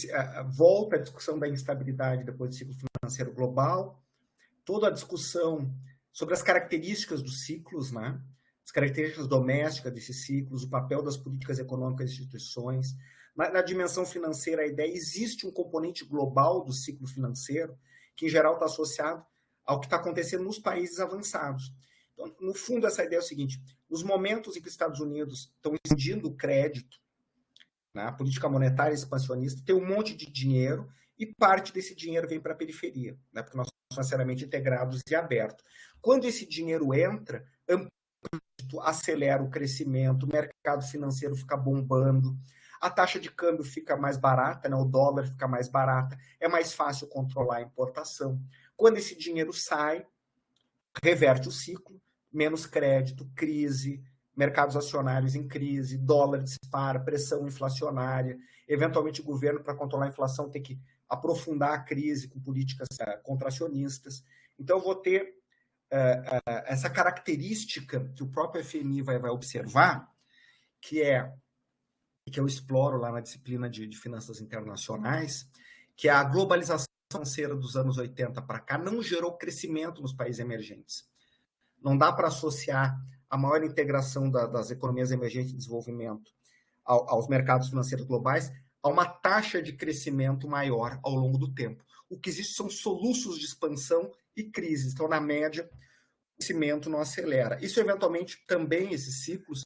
volta a discussão da instabilidade depois do ciclo financeiro global, toda a discussão sobre as características dos ciclos, né? As características domésticas desses ciclos, o papel das políticas econômicas e instituições. Na dimensão financeira, a ideia existe um componente global do ciclo financeiro, que em geral está associado ao que está acontecendo nos países avançados. Então, no fundo, essa ideia é o seguinte: nos momentos em que os Estados Unidos estão expandindo o crédito, né, a política monetária expansionista, tem um monte de dinheiro e parte desse dinheiro vem para a periferia, né, porque nós somos financeiramente integrados e abertos. Quando esse dinheiro entra, acelera o crescimento, o mercado financeiro fica bombando, a taxa de câmbio fica mais barata, né? O dólar fica mais barata, é mais fácil controlar a importação. Quando esse dinheiro sai, reverte o ciclo, menos crédito, crise, mercados acionários em crise, dólar dispara, pressão inflacionária, eventualmente o governo, para controlar a inflação, tem que aprofundar a crise com políticas contracionistas. Então, eu vou ter essa característica que o próprio FMI vai observar, que eu exploro lá na disciplina de finanças internacionais, que a globalização financeira dos anos 80 para cá não gerou crescimento nos países emergentes. Não dá para associar a maior integração das economias emergentes de desenvolvimento aos mercados financeiros globais a uma taxa de crescimento maior ao longo do tempo. O que existe são soluços de expansão e crises. Então, na média, o crescimento não acelera. Isso, eventualmente, também, esses ciclos,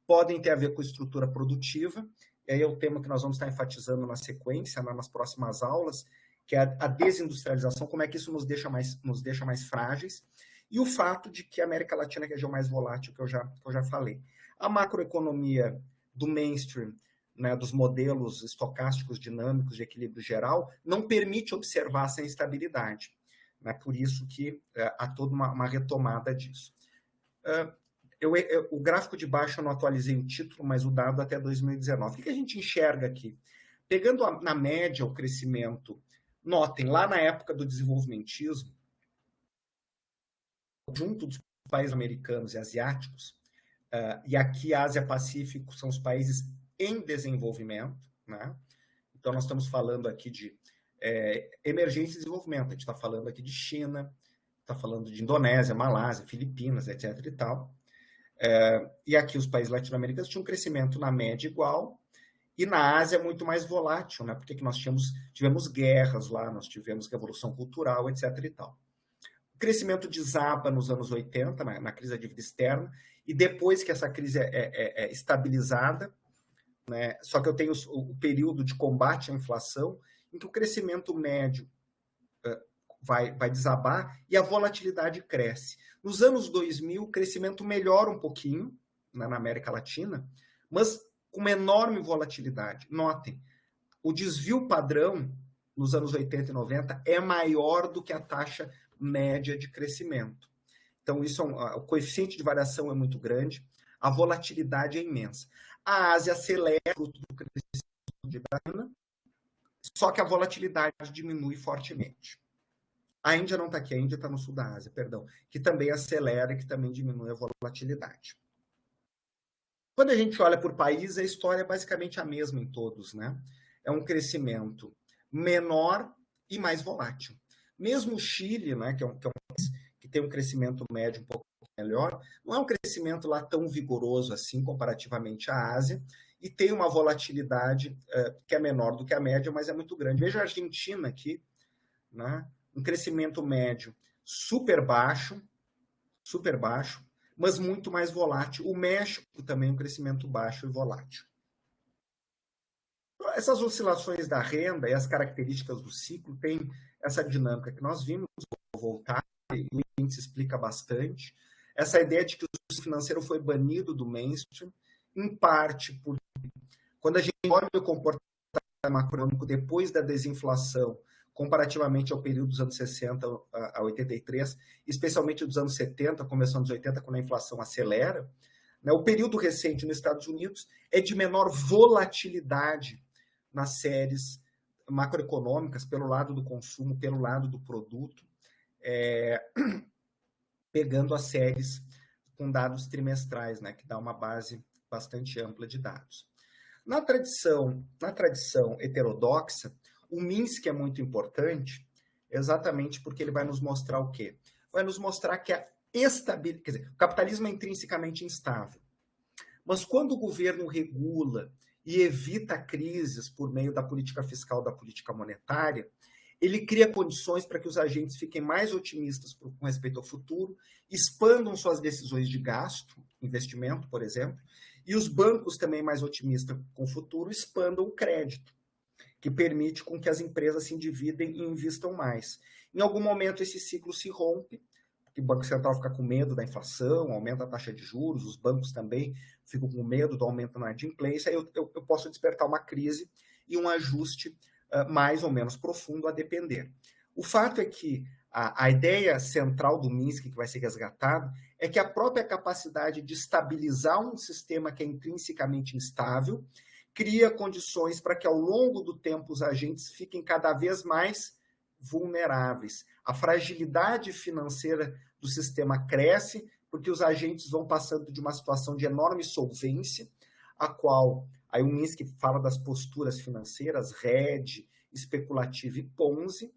podem ter a ver com estrutura produtiva, e aí é o tema que nós vamos estar enfatizando na sequência, nas próximas aulas, que é a desindustrialização, como é que isso nos deixa mais frágeis, e o fato de que a América Latina é a região mais volátil, que eu já falei. A macroeconomia do mainstream, né, dos modelos estocásticos dinâmicos de equilíbrio geral, não permite observar essa instabilidade. Né, por isso que há toda uma retomada disso. O gráfico de baixo eu não atualizei o título, mas o dado até 2019. O que a gente enxerga aqui? Pegando na média o crescimento, notem, lá na época do desenvolvimentismo, junto dos países americanos e asiáticos, e aqui Ásia-Pacífico são os países em desenvolvimento, né? Então nós estamos falando aqui de emergência e desenvolvimento, a gente está falando aqui de China, está falando de Indonésia, Malásia, Filipinas, etc. e tal. E aqui os países latino-americanos tinham um crescimento na média igual, e na Ásia muito mais volátil, né? Porque nós tivemos guerras lá, nós tivemos revolução cultural, etc. e tal. O crescimento desaba nos anos 80, na crise da dívida externa, e depois que essa crise é estabilizada, né? Só que eu tenho o período de combate à inflação, em que o crescimento médio vai desabar e a volatilidade cresce. Nos anos 2000, o crescimento melhora um pouquinho, né, na América Latina, mas com uma enorme volatilidade. Notem, o desvio padrão nos anos 80 e 90 é maior do que a taxa média de crescimento. Então, o coeficiente de variação é muito grande, a volatilidade é imensa. A Ásia acelera fruto do crescimento da China, só que a volatilidade diminui fortemente. A Índia não está aqui, a Índia está no sul da Ásia, perdão, que também acelera e que também diminui a volatilidade. Quando a gente olha por país, a história é basicamente a mesma em todos, né? É um crescimento menor e mais volátil. Mesmo o Chile, né, que é um país que tem um crescimento médio um pouco melhor, não é um crescimento lá tão vigoroso assim comparativamente à Ásia, e tem uma volatilidade que é menor do que a média, mas é muito grande. Veja a Argentina aqui, né? Um crescimento médio super baixo, mas muito mais volátil. O México também um crescimento baixo e volátil. Essas oscilações da renda e as características do ciclo têm essa dinâmica que nós vimos, vou voltar, e o índice explica bastante. Essa ideia de que o ciclo financeiro foi banido do mainstream, em parte porque quando a gente olha o comportamento macroeconômico depois da desinflação, comparativamente ao período dos anos 60 a 83, especialmente dos anos 70, começando dos 80, quando a inflação acelera, né, o período recente nos Estados Unidos é de menor volatilidade nas séries macroeconômicas, pelo lado do consumo, pelo lado do produto, pegando as séries com dados trimestrais, né, que dá uma base bastante ampla de dados. Na tradição heterodoxa, o Minsky é muito importante, exatamente porque ele vai nos mostrar o quê? Vai nos mostrar que a estabilidade, quer dizer, o capitalismo é intrinsecamente instável. Mas quando o governo regula e evita crises por meio da política fiscal, da política monetária, ele cria condições para que os agentes fiquem mais otimistas com respeito ao futuro, expandam suas decisões de gasto, investimento, por exemplo, e os bancos também mais otimistas com o futuro expandam o crédito, que permite com que as empresas se endividem e investam mais. Em algum momento esse ciclo se rompe, porque o Banco Central fica com medo da inflação, aumenta a taxa de juros, os bancos também ficam com medo do aumento na inadimplência, eu posso despertar uma crise e um ajuste mais ou menos profundo a depender. O fato é que a ideia central do Minsky, que vai ser resgatado, é que a própria capacidade de estabilizar um sistema que é intrinsecamente instável cria condições para que, ao longo do tempo, os agentes fiquem cada vez mais vulneráveis. A fragilidade financeira do sistema cresce, porque os agentes vão passando de uma situação de enorme solvência, a qual, aí o Minsky fala das posturas financeiras, RED, especulativa e Ponzi.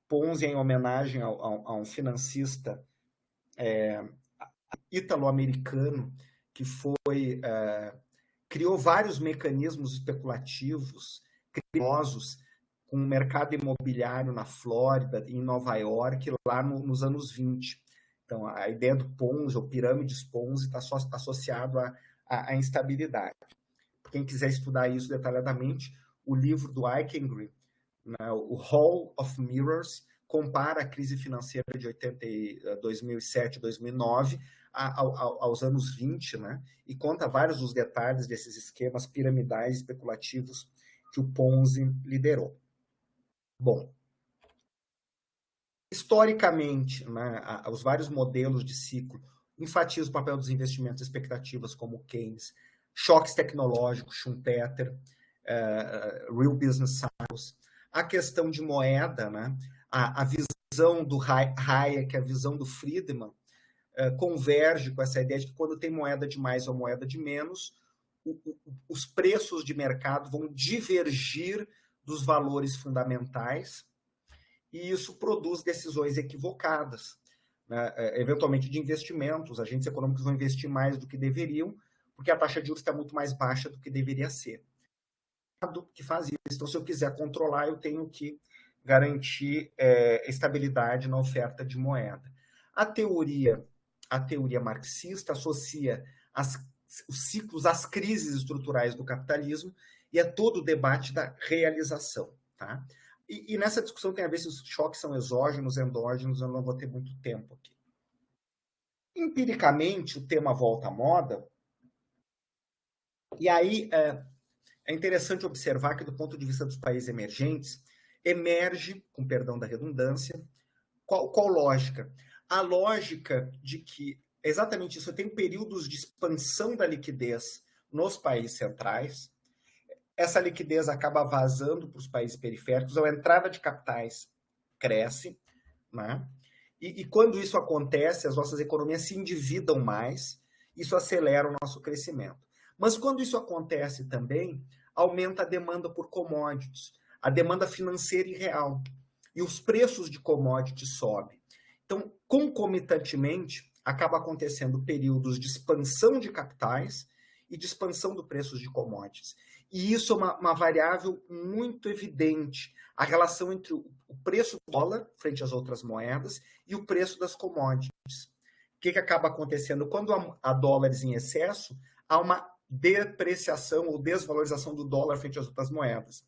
Ponzi em homenagem a um financista italo-americano que criou vários mecanismos especulativos, criminosos, com o mercado imobiliário na Flórida, em Nova York, lá nos anos 20. Então, a ideia do Ponzi, ou pirâmides Ponzi, está associado à instabilidade. Quem quiser estudar isso detalhadamente, o livro do Eichengreen, né, o Hall of Mirrors, compara a crise financeira de 2007, 2009 aos anos 20, né, e conta vários dos detalhes desses esquemas piramidais especulativos que o Ponzi liderou. Bom, historicamente, né, os vários modelos de ciclo enfatizam o papel dos investimentos e expectativas, como Keynes, choques tecnológicos, Schumpeter, Real Business Cycles, a questão de moeda, né, a visão do Hayek, a visão do Friedman, converge com essa ideia de que quando tem moeda de mais ou moeda de menos, os preços de mercado vão divergir dos valores fundamentais, e isso produz decisões equivocadas, né? Eventualmente de investimentos. Os agentes econômicos vão investir mais do que deveriam, porque a taxa de juros está muito mais baixa do que deveria ser. Que faz isso. Então, se eu quiser controlar, eu tenho que garantir estabilidade na oferta de moeda. A teoria marxista associa os ciclos às crises estruturais do capitalismo, e é todo o debate da realização. Tá? E nessa discussão tem a ver se os choques são exógenos, endógenos, eu não vou ter muito tempo aqui. Empiricamente, o tema volta à moda, e aí é interessante observar que, do ponto de vista dos países emergentes, emerge, com perdão da redundância, qual lógica? A lógica de que, exatamente isso, tem períodos de expansão da liquidez nos países centrais, essa liquidez acaba vazando para os países periféricos, a entrada de capitais cresce, né? E quando isso acontece, as nossas economias se endividam mais, isso acelera o nosso crescimento. Mas quando isso acontece também, aumenta a demanda por commodities, a demanda financeira e real, e os preços de commodities sobem. Então, concomitantemente, acaba acontecendo períodos de expansão de capitais e de expansão do preço de commodities. E isso é uma variável muito evidente, a relação entre o preço do dólar frente às outras moedas e o preço das commodities. O que acaba acontecendo? Quando há dólares em excesso, há uma depreciação ou desvalorização do dólar frente às outras moedas.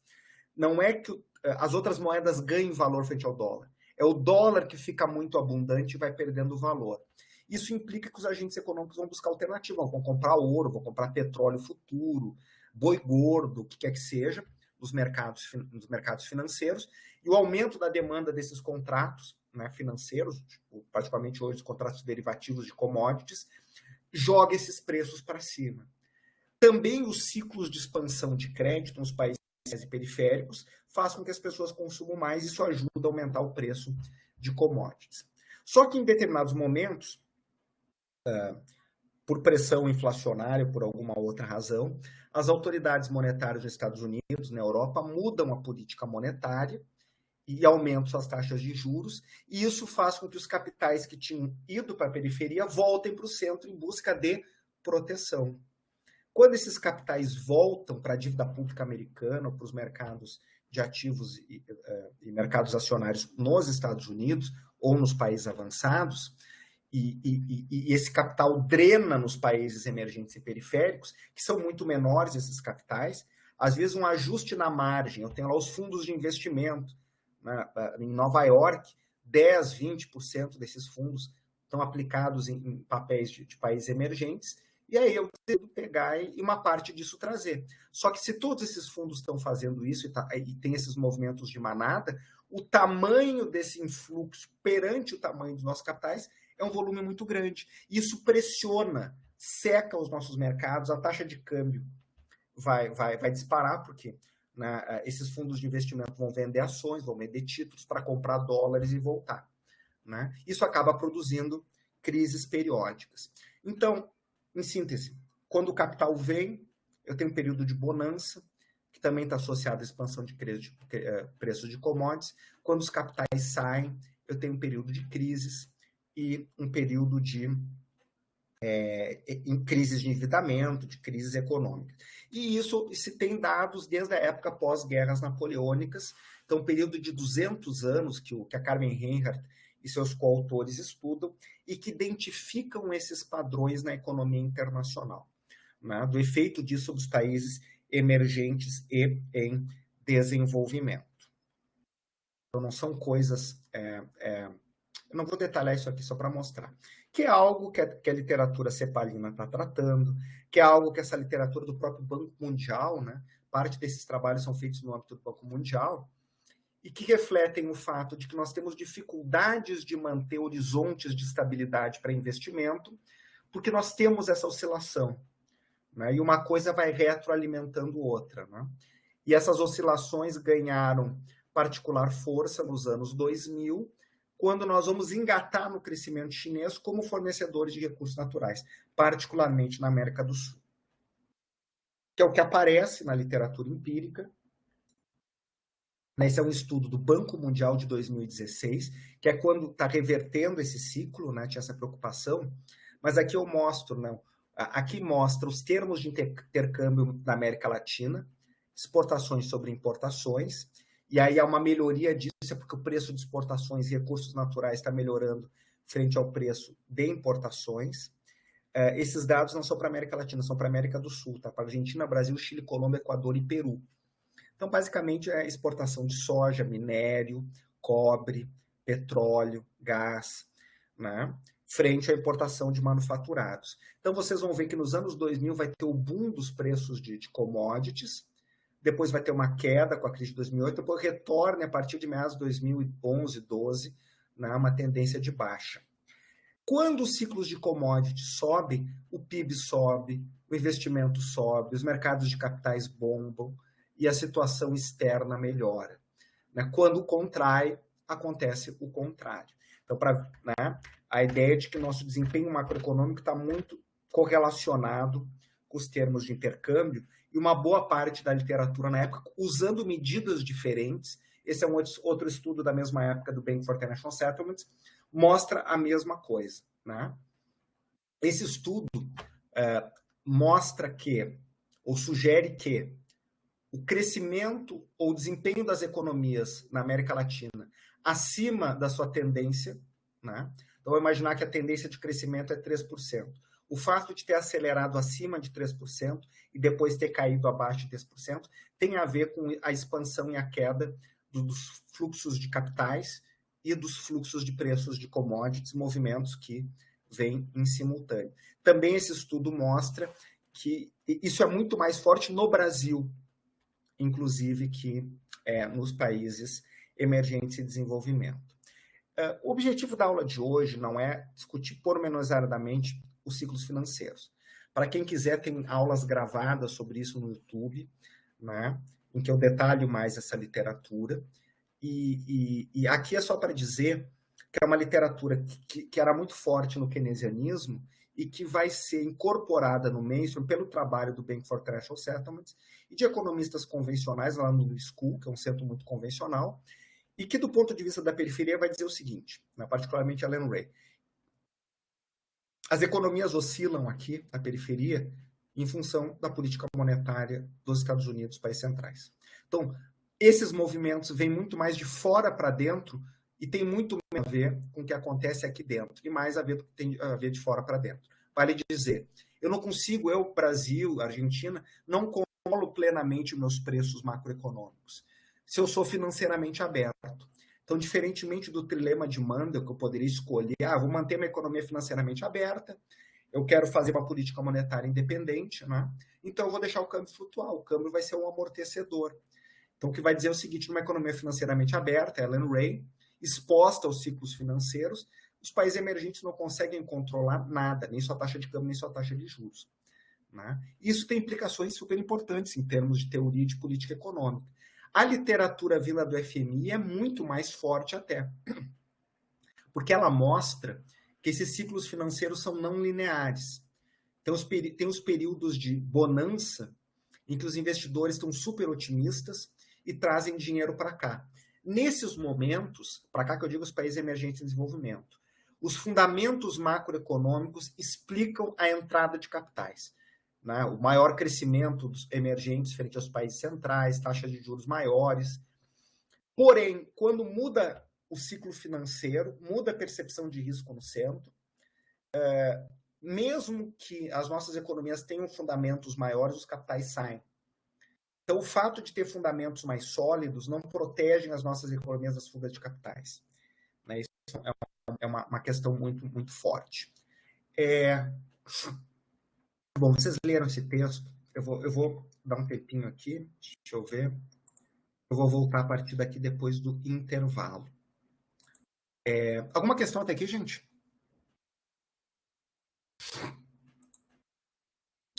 Não é que as outras moedas ganhem valor frente ao dólar. É o dólar que fica muito abundante e vai perdendo valor. Isso implica que os agentes econômicos vão buscar alternativas, vão comprar ouro, vão comprar petróleo futuro, boi gordo, o que quer que seja, nos mercados financeiros, e o aumento da demanda desses contratos, né, financeiros, particularmente hoje os contratos derivativos de commodities, joga esses preços para cima. Também os ciclos de expansão de crédito nos países periféricos faz com que as pessoas consumam mais, e isso ajuda a aumentar o preço de commodities. Só que em determinados momentos, por pressão inflacionária, por alguma outra razão, as autoridades monetárias dos Estados Unidos, na Europa, mudam a política monetária e aumentam suas taxas de juros, e isso faz com que os capitais que tinham ido para a periferia voltem para o centro em busca de proteção. Quando esses capitais voltam para a dívida pública americana, para os mercados de ativos e mercados acionários nos Estados Unidos ou nos países avançados, e esse capital drena nos países emergentes e periféricos, que são muito menores esses capitais, às vezes um ajuste na margem. Eu tenho lá os fundos de investimento, né, em Nova York, 10%, 20% desses fundos estão aplicados em papéis de países emergentes, e aí eu tento pegar e uma parte disso trazer. Só que se todos esses fundos estão fazendo isso e tem esses movimentos de manada, o tamanho desse influxo perante o tamanho dos nossos capitais é um volume muito grande. Isso pressiona, seca os nossos mercados, a taxa de câmbio vai disparar, porque né, esses fundos de investimento vão vender ações, vão vender títulos para comprar dólares e voltar. Né? Isso acaba produzindo crises periódicas. Então, em síntese, quando o capital vem, eu tenho um período de bonança, que também está associado à expansão de preços de commodities. Quando os capitais saem, eu tenho um período de crises e um período de em crises de endividamento, de crises econômicas. E isso se tem dados desde a época pós-guerras napoleônicas, então um período de 200 anos que a Carmen Reinhardt e seus coautores estudam e que identificam esses padrões na economia internacional, né, do efeito disso sobre os países emergentes e em desenvolvimento. Então não são coisas... eu não vou detalhar isso aqui só para mostrar. Que é algo que a literatura cepalina está tratando, que é algo que essa literatura do próprio Banco Mundial, né, parte desses trabalhos são feitos no âmbito do Banco Mundial, e que refletem o fato de que nós temos dificuldades de manter horizontes de estabilidade para investimento, porque nós temos essa oscilação, né, e uma coisa vai retroalimentando outra. Né? E essas oscilações ganharam particular força nos anos 2000, quando nós vamos engatar no crescimento chinês como fornecedores de recursos naturais, particularmente na América do Sul. Que é o que aparece na literatura empírica. Esse é um estudo do Banco Mundial de 2016, que é quando está revertendo esse ciclo, né, tinha essa preocupação, mas aqui eu mostro, não, aqui mostra os termos de intercâmbio na América Latina, exportações sobre importações, e aí há uma melhoria disso, é porque o preço de exportações e recursos naturais está melhorando frente ao preço de importações. Esses dados não são para a América Latina, são para a América do Sul, tá? Para Argentina, Brasil, Chile, Colômbia, Equador e Peru. Então, basicamente, é exportação de soja, minério, cobre, petróleo, gás, né? Frente à importação de manufaturados. Então, vocês vão ver que nos anos 2000 vai ter o boom dos preços de commodities, depois vai ter uma queda com a crise de 2008, depois retorna a partir de meados de 2011, 12, né, uma tendência de baixa. Quando os ciclos de commodities sobem, o PIB sobe, o investimento sobe, os mercados de capitais bombam e a situação externa melhora. Né? Quando contrai, acontece o contrário. Então, né, a ideia de que nosso desempenho macroeconômico está muito correlacionado com os termos de intercâmbio, e uma boa parte da literatura na época, usando medidas diferentes, esse é um outro estudo da mesma época do Bank for International Settlements, mostra a mesma coisa. Né? Esse estudo mostra que, ou sugere que, o crescimento ou desempenho das economias na América Latina acima da sua tendência, né? Então, vou imaginar que a tendência de crescimento é 3%. O fato de ter acelerado acima de 3% e depois ter caído abaixo de 3% tem a ver com a expansão e a queda dos fluxos de capitais e dos fluxos de preços de commodities, movimentos que vêm em simultâneo. Também esse estudo mostra que isso é muito mais forte no Brasil, inclusive que nos países emergentes e desenvolvimento. O objetivo da aula de hoje não é discutir pormenorizadamente os ciclos financeiros. Para quem quiser, tem aulas gravadas sobre isso no YouTube, né, em que eu detalho mais essa literatura. E aqui é só para dizer que é uma literatura que era muito forte no keynesianismo e que vai ser incorporada no mainstream pelo trabalho do Bank for International Settlements e de economistas convencionais lá no School, que é um centro muito convencional, e que, do ponto de vista da periferia, vai dizer o seguinte, né, particularmente Alan Ray. As economias oscilam aqui, na periferia, em função da política monetária dos Estados Unidos, países centrais. Então, esses movimentos vêm muito mais de fora para dentro e tem muito a ver com o que acontece aqui dentro, e mais a ver do que tem a ver de fora para dentro. Vale dizer, eu não consigo, Brasil, Argentina, não controlo plenamente os meus preços macroeconômicos, se eu sou financeiramente aberto. Então, diferentemente do trilema de Mandel, que eu poderia escolher, vou manter minha economia financeiramente aberta, eu quero fazer uma política monetária independente, né? Então eu vou deixar o câmbio flutuar, o câmbio vai ser um amortecedor. Então o que vai dizer é o seguinte, numa economia financeiramente aberta, Ellen Ray, exposta aos ciclos financeiros, os países emergentes não conseguem controlar nada, nem sua taxa de câmbio, nem sua taxa de juros. Né? Isso tem implicações super importantes em termos de teoria de política econômica. A literatura vinda do FMI é muito mais forte até, porque ela mostra que esses ciclos financeiros são não lineares. Tem os períodos de bonança, em que os investidores estão super otimistas e trazem dinheiro para cá. Nesses momentos, para cá que eu digo os países emergentes em desenvolvimento, os fundamentos macroeconômicos explicam a entrada de capitais. Né? O maior crescimento dos emergentes frente aos países centrais, taxas de juros maiores. Porém, quando muda o ciclo financeiro, muda a percepção de risco no centro, mesmo que as nossas economias tenham fundamentos maiores, os capitais saem. Então, o fato de ter fundamentos mais sólidos não protegem as nossas economias das fugas de capitais. Né? Isso é uma questão muito, muito forte. Bom, vocês leram esse texto, eu vou dar um tempinho aqui, deixa eu ver. Eu vou voltar a partir daqui depois do intervalo. Alguma questão até aqui, gente?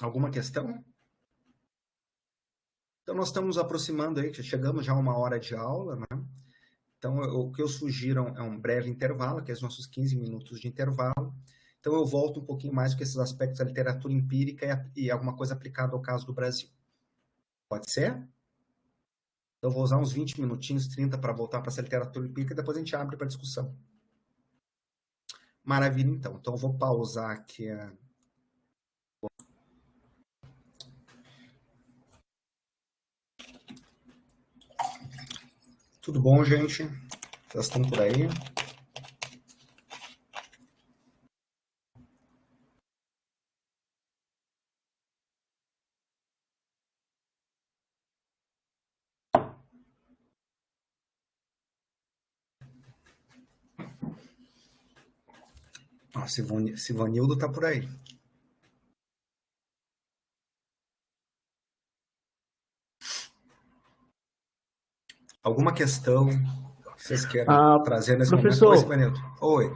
Alguma questão? Então, nós estamos nos aproximando aí, chegamos já a 1 hora de aula, né? Então, o que eu sugiro é um breve intervalo, que é os nossos 15 minutos de intervalo. Então, eu volto um pouquinho mais com esses aspectos da literatura empírica e alguma coisa aplicada ao caso do Brasil. Pode ser? Então, eu vou usar uns 20 minutinhos, 30, para voltar para essa literatura empírica e depois a gente abre para discussão. Maravilha, então. Então, eu vou pausar aqui Tudo bom, gente? Vocês estão por aí? Sivanildo está por aí. Alguma questão que vocês queiram trazer nesse professor, momento? Oi, Sivanildo. Oi.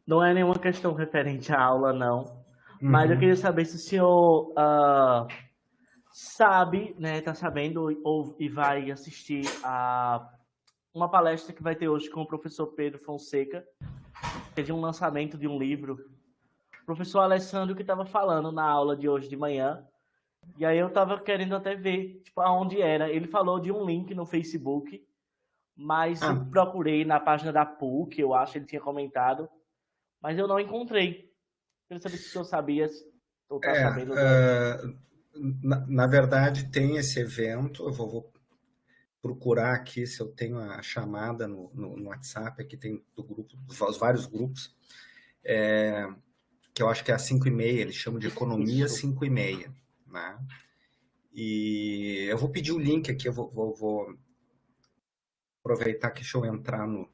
Não é nenhuma questão referente à aula, não. Mas eu queria saber se o senhor sabe, né, está sabendo e vai assistir a uma palestra que vai ter hoje com o professor Pedro Fonseca, que é de um lançamento de um livro. O professor Alessandro que estava falando na aula de hoje de manhã, e aí eu estava querendo até ver aonde era. Ele falou de um link no Facebook, mas eu procurei na página da PUC, eu acho que ele tinha comentado, mas eu não encontrei. Queria saber se o senhor sabia ou está sabendo. Na verdade, tem esse evento, eu vou procurar aqui se eu tenho a chamada no WhatsApp, aqui tem do grupo, os vários grupos, que eu acho que é às 5h30, eles chamam de Economia 5h30, né? E eu vou pedir o link aqui, eu vou aproveitar que deixa eu entrar no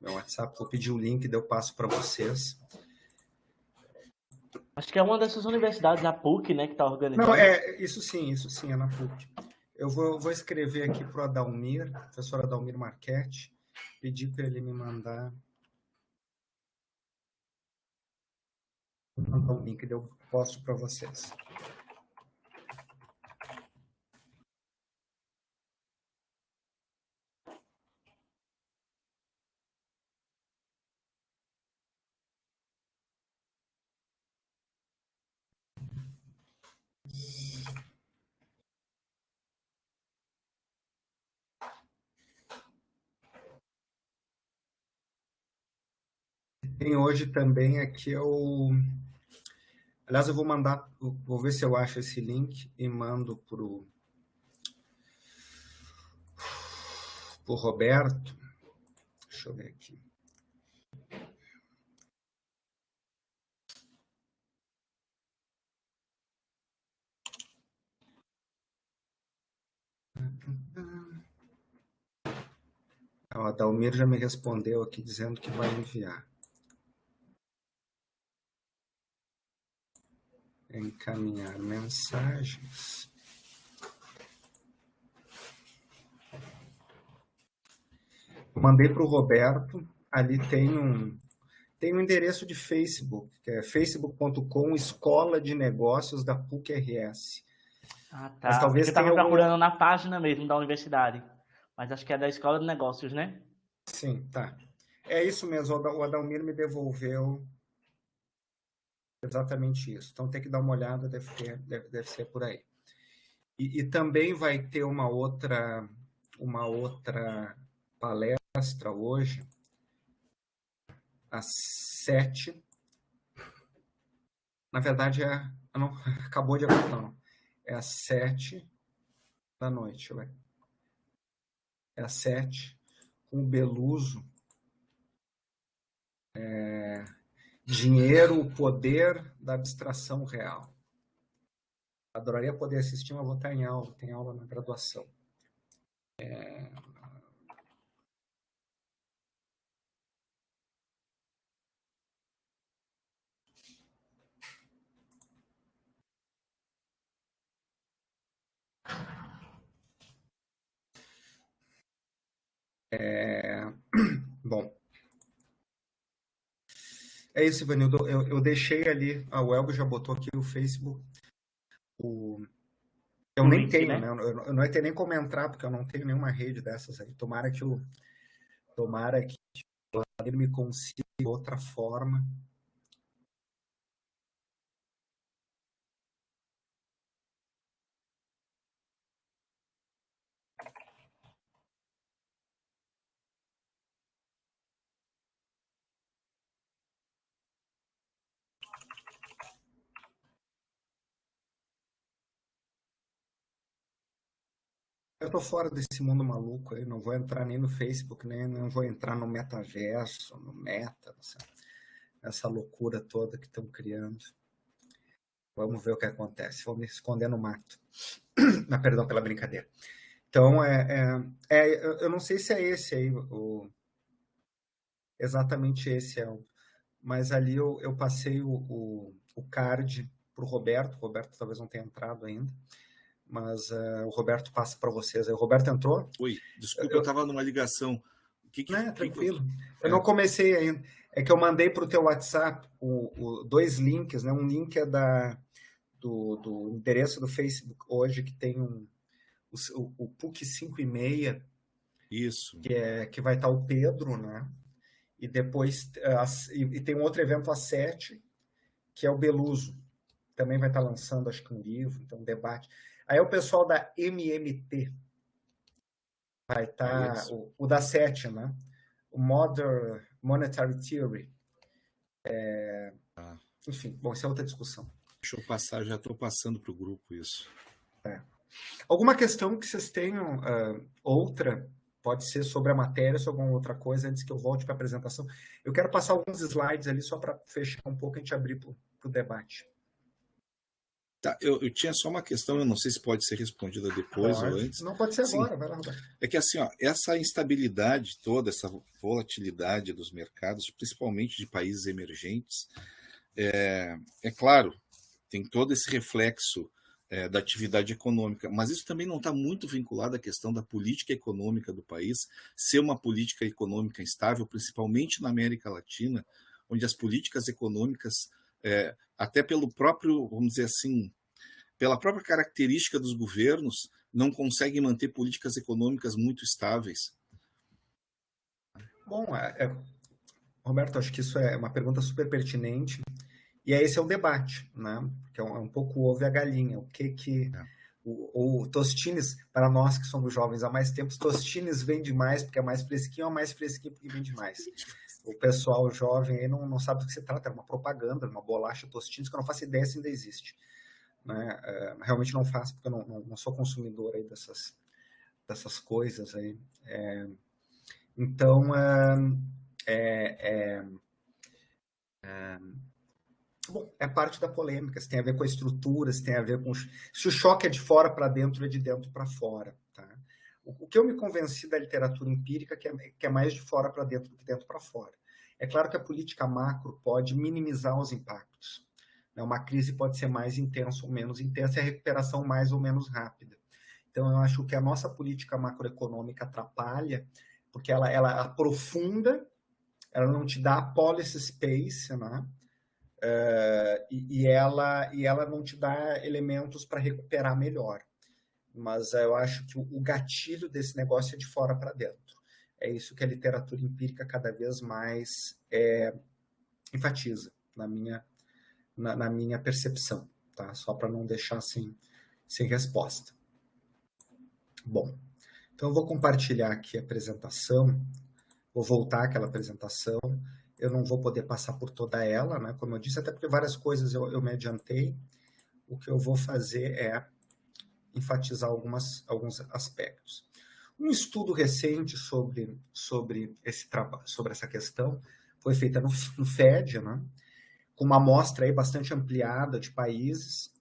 meu WhatsApp, vou pedir o link e eu passo para vocês. Acho que é uma dessas universidades, a PUC, né, que está organizando. Não, isso sim, é na PUC. Eu vou escrever aqui para o Adalmir, professor Adalmir Marchetti, pedir para ele me mandar o link que eu posto para vocês. Tem hoje também aqui Aliás, eu vou mandar, vou ver se eu acho esse link e mando pro Roberto. Deixa eu ver aqui. Ó, a Dalmir já me respondeu aqui dizendo que vai enviar. Encaminhar mensagens. Eu mandei para o Roberto, ali tem um endereço de Facebook, que é facebook.com Escola de Negócios da PUC-RS. Ah, tá. Mas talvez eu estava tenha procurando na página mesmo da universidade. Mas acho que é da Escola de Negócios, né? Sim, tá. É isso mesmo, o Adalmir me devolveu exatamente isso. Então tem que dar uma olhada, deve ser por aí. E também vai ter uma outra palestra hoje, às 7. Na verdade, não, acabou de acabar, não. É às 7 da noite, ué. É às 7, com o Beluso. Dinheiro, o poder da abstração real. Adoraria poder assistir, mas vou estar em aula, tem aula na graduação. Bom, é isso, Ivanildo. Eu deixei ali, o Elgo já botou aqui o Facebook. Eu O nem link, tenho, né? né? Eu não ia ter nem como entrar, porque eu não tenho nenhuma rede dessas aí. Tomara que ele me consiga outra forma. Eu tô fora desse mundo maluco aí, não vou entrar nem no Facebook, nem não vou entrar no metaverso, no meta, essa loucura toda que estão criando. Vamos ver o que acontece. Vou me esconder no mato. Perdão pela brincadeira. Então, eu não sei se é esse aí, exatamente esse mas ali eu passei o card para o Roberto. O Roberto talvez não tenha entrado ainda, mas o Roberto passa para vocês. O Roberto entrou? Oi, desculpa, eu estava numa ligação. Tranquilo. Eu não comecei ainda. É que eu mandei para o teu WhatsApp dois links, né? Um link é do endereço do Facebook hoje, que tem o PUC 5:30. Isso. Que vai estar o Pedro, né? E depois e tem um outro evento às 7, que é o Beluso. Também vai estar lançando, acho que um livro, então um debate. Aí o pessoal da MMT vai estar, o da 7, né? O Modern Monetary Theory. Enfim, bom, isso é outra discussão. Deixa eu passar, já estou passando para o grupo isso. Alguma questão que vocês tenham, outra, pode ser sobre a matéria, sobre alguma outra coisa, antes que eu volte para a apresentação. Eu quero passar alguns slides ali, só para fechar um pouco e a gente abrir para o debate. Tá, eu tinha só uma questão, eu não sei se pode ser respondida depois ou antes. Não pode ser agora, vai lá, Roberto. É que assim, ó, essa instabilidade toda, essa volatilidade dos mercados, principalmente de países emergentes, é claro, tem todo esse reflexo da atividade econômica, mas isso também não está muito vinculado à questão da política econômica do país, ser uma política econômica estável, principalmente na América Latina, onde as políticas econômicas, até pelo próprio, vamos dizer assim, pela própria característica dos governos, não conseguem manter políticas econômicas muito estáveis. Bom, Roberto, acho que isso é uma pergunta super pertinente. E esse é o debate, né? Que é um pouco o ovo e a galinha. O que o Tostines, para nós que somos jovens há mais tempo, Tostines vende mais porque é mais fresquinho ou mais fresquinho porque vende mais? O pessoal jovem aí não sabe do que se trata, é uma propaganda, uma bolacha Tostines, que eu não faço ideia se ainda existe. Né? Realmente não faço, porque eu não sou consumidor aí dessas coisas aí. Então, bom, é parte da polêmica, se tem a ver com a estrutura, se tem a ver com se o choque é de fora para dentro ou é de dentro para fora. Tá? O que eu me convenci da literatura empírica que é mais de fora para dentro do que dentro para fora. É claro que a política macro pode minimizar os impactos. Uma crise pode ser mais intensa ou menos intensa e a recuperação mais ou menos rápida. Então, eu acho que a nossa política macroeconômica atrapalha, porque ela aprofunda, ela não te dá policy space, né? E ela não te dá elementos para recuperar melhor. Mas eu acho que o gatilho desse negócio é de fora para dentro. É isso que a literatura empírica cada vez mais enfatiza, na minha percepção, tá? Só para não deixar sem resposta. Bom, então eu vou compartilhar aqui a apresentação, vou voltar àquela apresentação, eu não vou poder passar por toda ela, né? Como eu disse, até porque várias coisas eu me adiantei, o que eu vou fazer é enfatizar alguns aspectos. Um estudo recente sobre essa questão foi feita no FED, né? Com uma amostra aí bastante ampliada de países,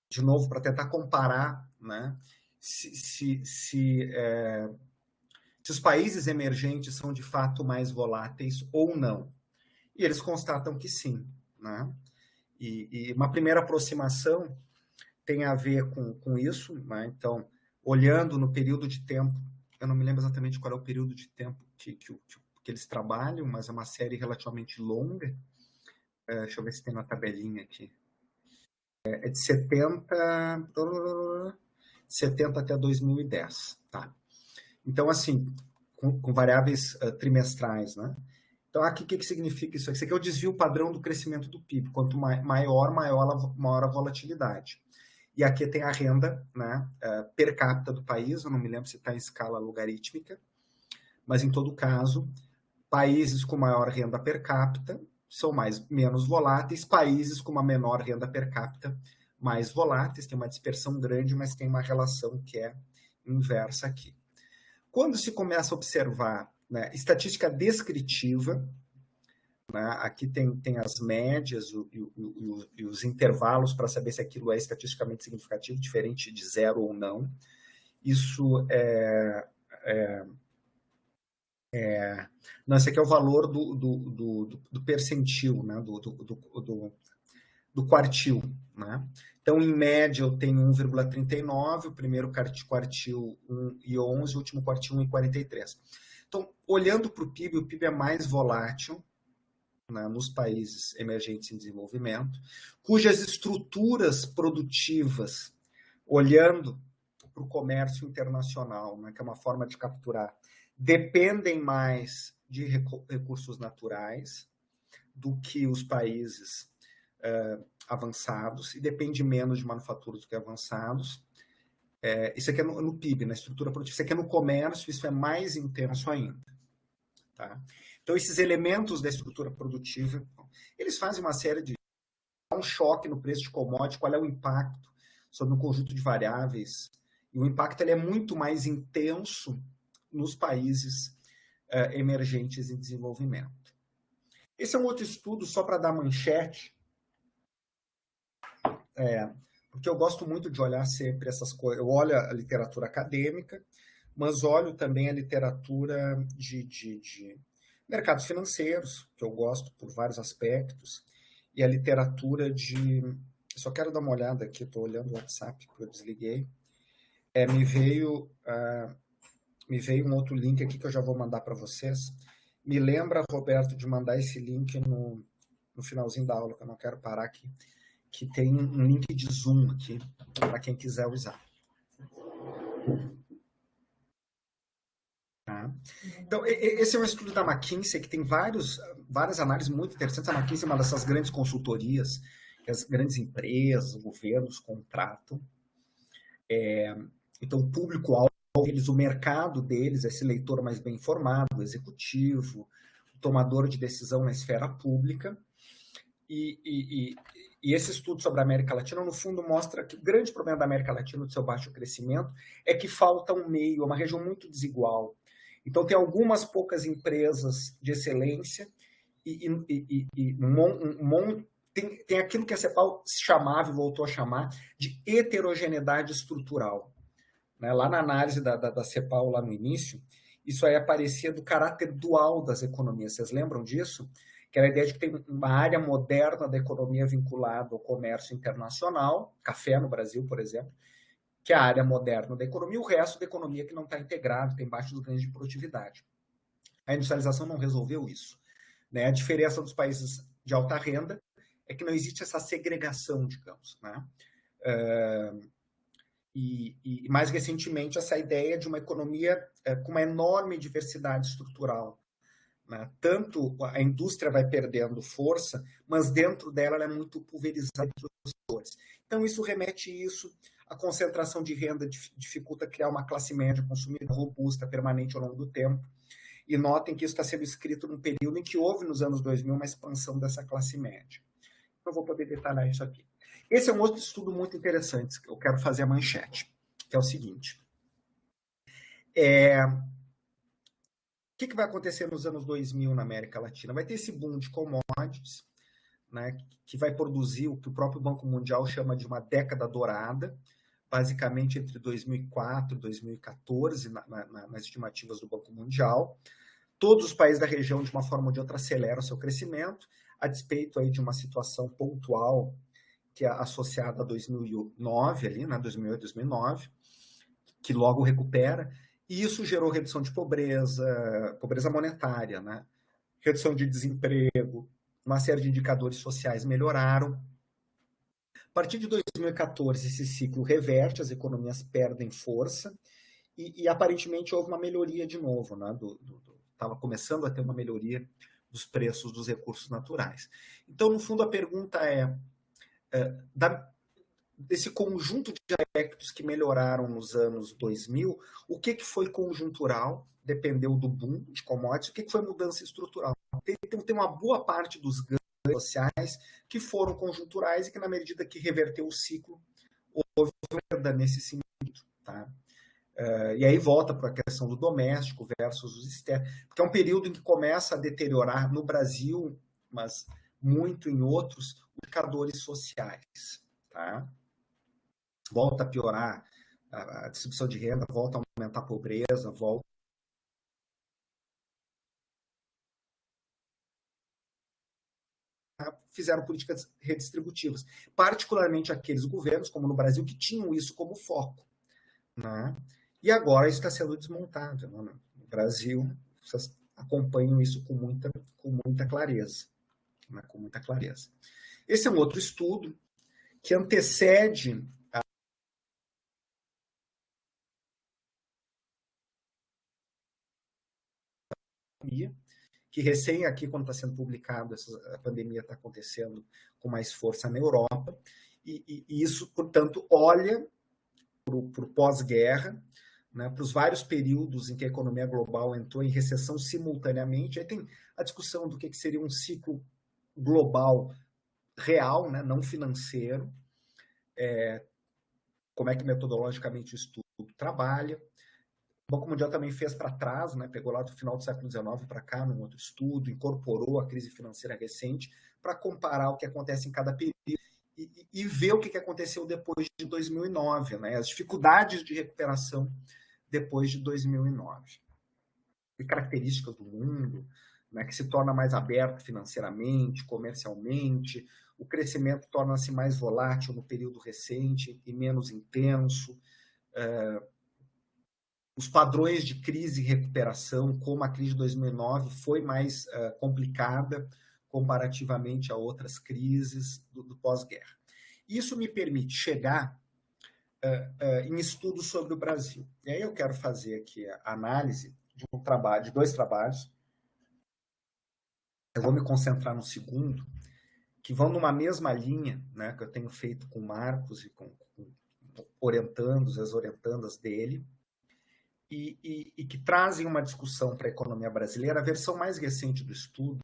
de novo, para tentar comparar, né? Se os países emergentes são de fato mais voláteis ou não. E eles constatam que sim, né? E uma primeira aproximação tem a ver com isso, né? Então, olhando no período de tempo, eu não me lembro exatamente qual é o período de tempo que eles trabalham, mas é uma série relativamente longa. Deixa eu ver se tem na tabelinha aqui. É de 70 até 2010, tá? Então, assim, com variáveis trimestrais, né? Então, aqui, o que significa isso? Isso aqui é o desvio padrão do crescimento do PIB. Quanto maior a volatilidade. E aqui tem a renda, né, per capita do país, eu não me lembro se está em escala logarítmica, mas, em todo caso, países com maior renda per capita são menos voláteis, países com uma menor renda per capita mais voláteis, tem uma dispersão grande, mas tem uma relação que é inversa aqui. Quando se começa a observar, né, estatística descritiva, né, aqui tem as médias e os intervalos para saber se aquilo é estatisticamente significativo, diferente de zero ou não. Isso não, esse aqui é o valor do percentil, né, do quartil, né? Então, em média, eu tenho 1,39, o primeiro quartil 1,11, o último quartil 1,43. Então, olhando para o PIB é mais volátil, né, nos países emergentes em desenvolvimento, cujas estruturas produtivas, olhando para o comércio internacional, né, que é uma forma de capturar, dependem mais de recursos naturais do que os países avançados, e depende menos de manufaturas do que avançados. Isso aqui é no PIB, na estrutura produtiva. Isso aqui é no comércio, isso é mais intenso ainda. Tá? Então, esses elementos da estrutura produtiva, eles fazem uma série de... um choque no preço de commodity, qual é o impacto sobre um conjunto de variáveis, e o impacto ele é muito mais intenso nos países emergentes em desenvolvimento. Esse é um outro estudo, só para dar manchete, porque eu gosto muito de olhar sempre essas coisas. Eu olho a literatura acadêmica, mas olho também a literatura de mercados financeiros, que eu gosto por vários aspectos, e a literatura de... Só quero dar uma olhada aqui, estou olhando o WhatsApp, que eu desliguei. Me veio um outro link aqui que eu já vou mandar para vocês. Me lembra, Roberto, de mandar esse link no finalzinho da aula, que eu não quero parar aqui, que tem um link de Zoom aqui, para quem quiser usar. Tá? Então, esse é um estudo da McKinsey, que tem várias análises muito interessantes. A McKinsey é uma dessas grandes consultorias que as grandes empresas, os governos contratam. Então, o público-alvo deles, o mercado deles, esse leitor mais bem informado, o executivo, o tomador de decisão na esfera pública. E esse estudo sobre a América Latina, no fundo, mostra que o grande problema da América Latina, do seu baixo crescimento, é que falta um meio, é uma região muito desigual. Então, tem algumas poucas empresas de excelência tem aquilo que a CEPAL chamava e voltou a chamar de heterogeneidade estrutural. né? Lá na análise da CEPAL, lá no início, isso aí aparecia do caráter dual das economias. Vocês lembram disso? Que era a ideia de que tem uma área moderna da economia vinculada ao comércio internacional, café no Brasil, por exemplo, que é a área moderna da economia, e o resto da economia que não está integrado, tem baixos ganhos de produtividade. A industrialização não resolveu isso, né? A diferença dos países de alta renda é que não existe essa segregação, digamos, né? E mais recentemente, essa ideia de uma economia com uma enorme diversidade estrutural, né? Tanto a indústria vai perdendo força, mas dentro dela ela é muito pulverizada entre os setores. Então, isso remete isso, a concentração de renda dificulta criar uma classe média consumidora robusta, permanente ao longo do tempo. E notem que isso está sendo escrito num período em que houve, nos anos 2000, uma expansão dessa classe média. Não vou poder detalhar isso aqui. Esse é um outro estudo muito interessante, que eu quero fazer a manchete, que é o seguinte. O que vai acontecer nos anos 2000 na América Latina? Vai ter esse boom de commodities, né, que vai produzir o que o próprio Banco Mundial chama de uma década dourada, basicamente entre 2004 e 2014, nas estimativas do Banco Mundial. Todos os países da região, de uma forma ou de outra, aceleram seu crescimento, a despeito aí de uma situação pontual que é associada a 2009, ali, né, 2008, 2009, que logo recupera, e isso gerou redução de pobreza monetária, né, redução de desemprego, uma série de indicadores sociais melhoraram. A partir de 2014, esse ciclo reverte, as economias perdem força, e aparentemente houve uma melhoria de novo, né, estava começando a ter uma melhoria dos preços dos recursos naturais. Então, no fundo, a pergunta desse conjunto de aspectos que melhoraram nos anos 2000, o que foi conjuntural, dependeu do boom de commodities, o que foi mudança estrutural. Tem uma boa parte dos ganhos sociais que foram conjunturais e que, na medida que reverteu o ciclo, houve perda nesse sentido, tá? E aí volta para a questão do doméstico versus os externos, porque é um período em que começa a deteriorar no Brasil, mas muito em outros, os indicadores sociais, tá? Volta a piorar a distribuição de renda, volta a aumentar a pobreza, volta fizeram políticas redistributivas, particularmente aqueles governos, como no Brasil, que tinham isso como foco, né? E agora isso está sendo desmontado, né? No Brasil, vocês acompanham isso com muita clareza, né? Com muita clareza. Esse é um outro estudo que antecede que recém aqui, quando está sendo publicado, a pandemia está acontecendo com mais força na Europa, e isso, portanto, olha para o pós-guerra, né, para os vários períodos em que a economia global entrou em recessão simultaneamente. Aí tem a discussão do que seria um ciclo global real, né, não financeiro, como é que metodologicamente o estudo trabalha. O Banco Mundial também fez para trás, né, pegou lá do final do século XIX para cá, num outro estudo, incorporou a crise financeira recente para comparar o que acontece em cada período e ver o que aconteceu depois de 2009, né, as dificuldades de recuperação depois de 2009. E características do mundo, né, que se torna mais aberto financeiramente, comercialmente, o crescimento torna-se mais volátil no período recente e menos intenso, os padrões de crise e recuperação, como a crise de 2009 foi mais complicada comparativamente a outras crises do pós-guerra. Isso me permite chegar em estudos sobre o Brasil. E aí eu quero fazer aqui a análise de dois trabalhos. Eu vou me concentrar no segundo, que vão numa mesma linha, né, que eu tenho feito com o Marcos e com orientandos, as orientandas dele, e que trazem uma discussão para a economia brasileira. A versão mais recente do estudo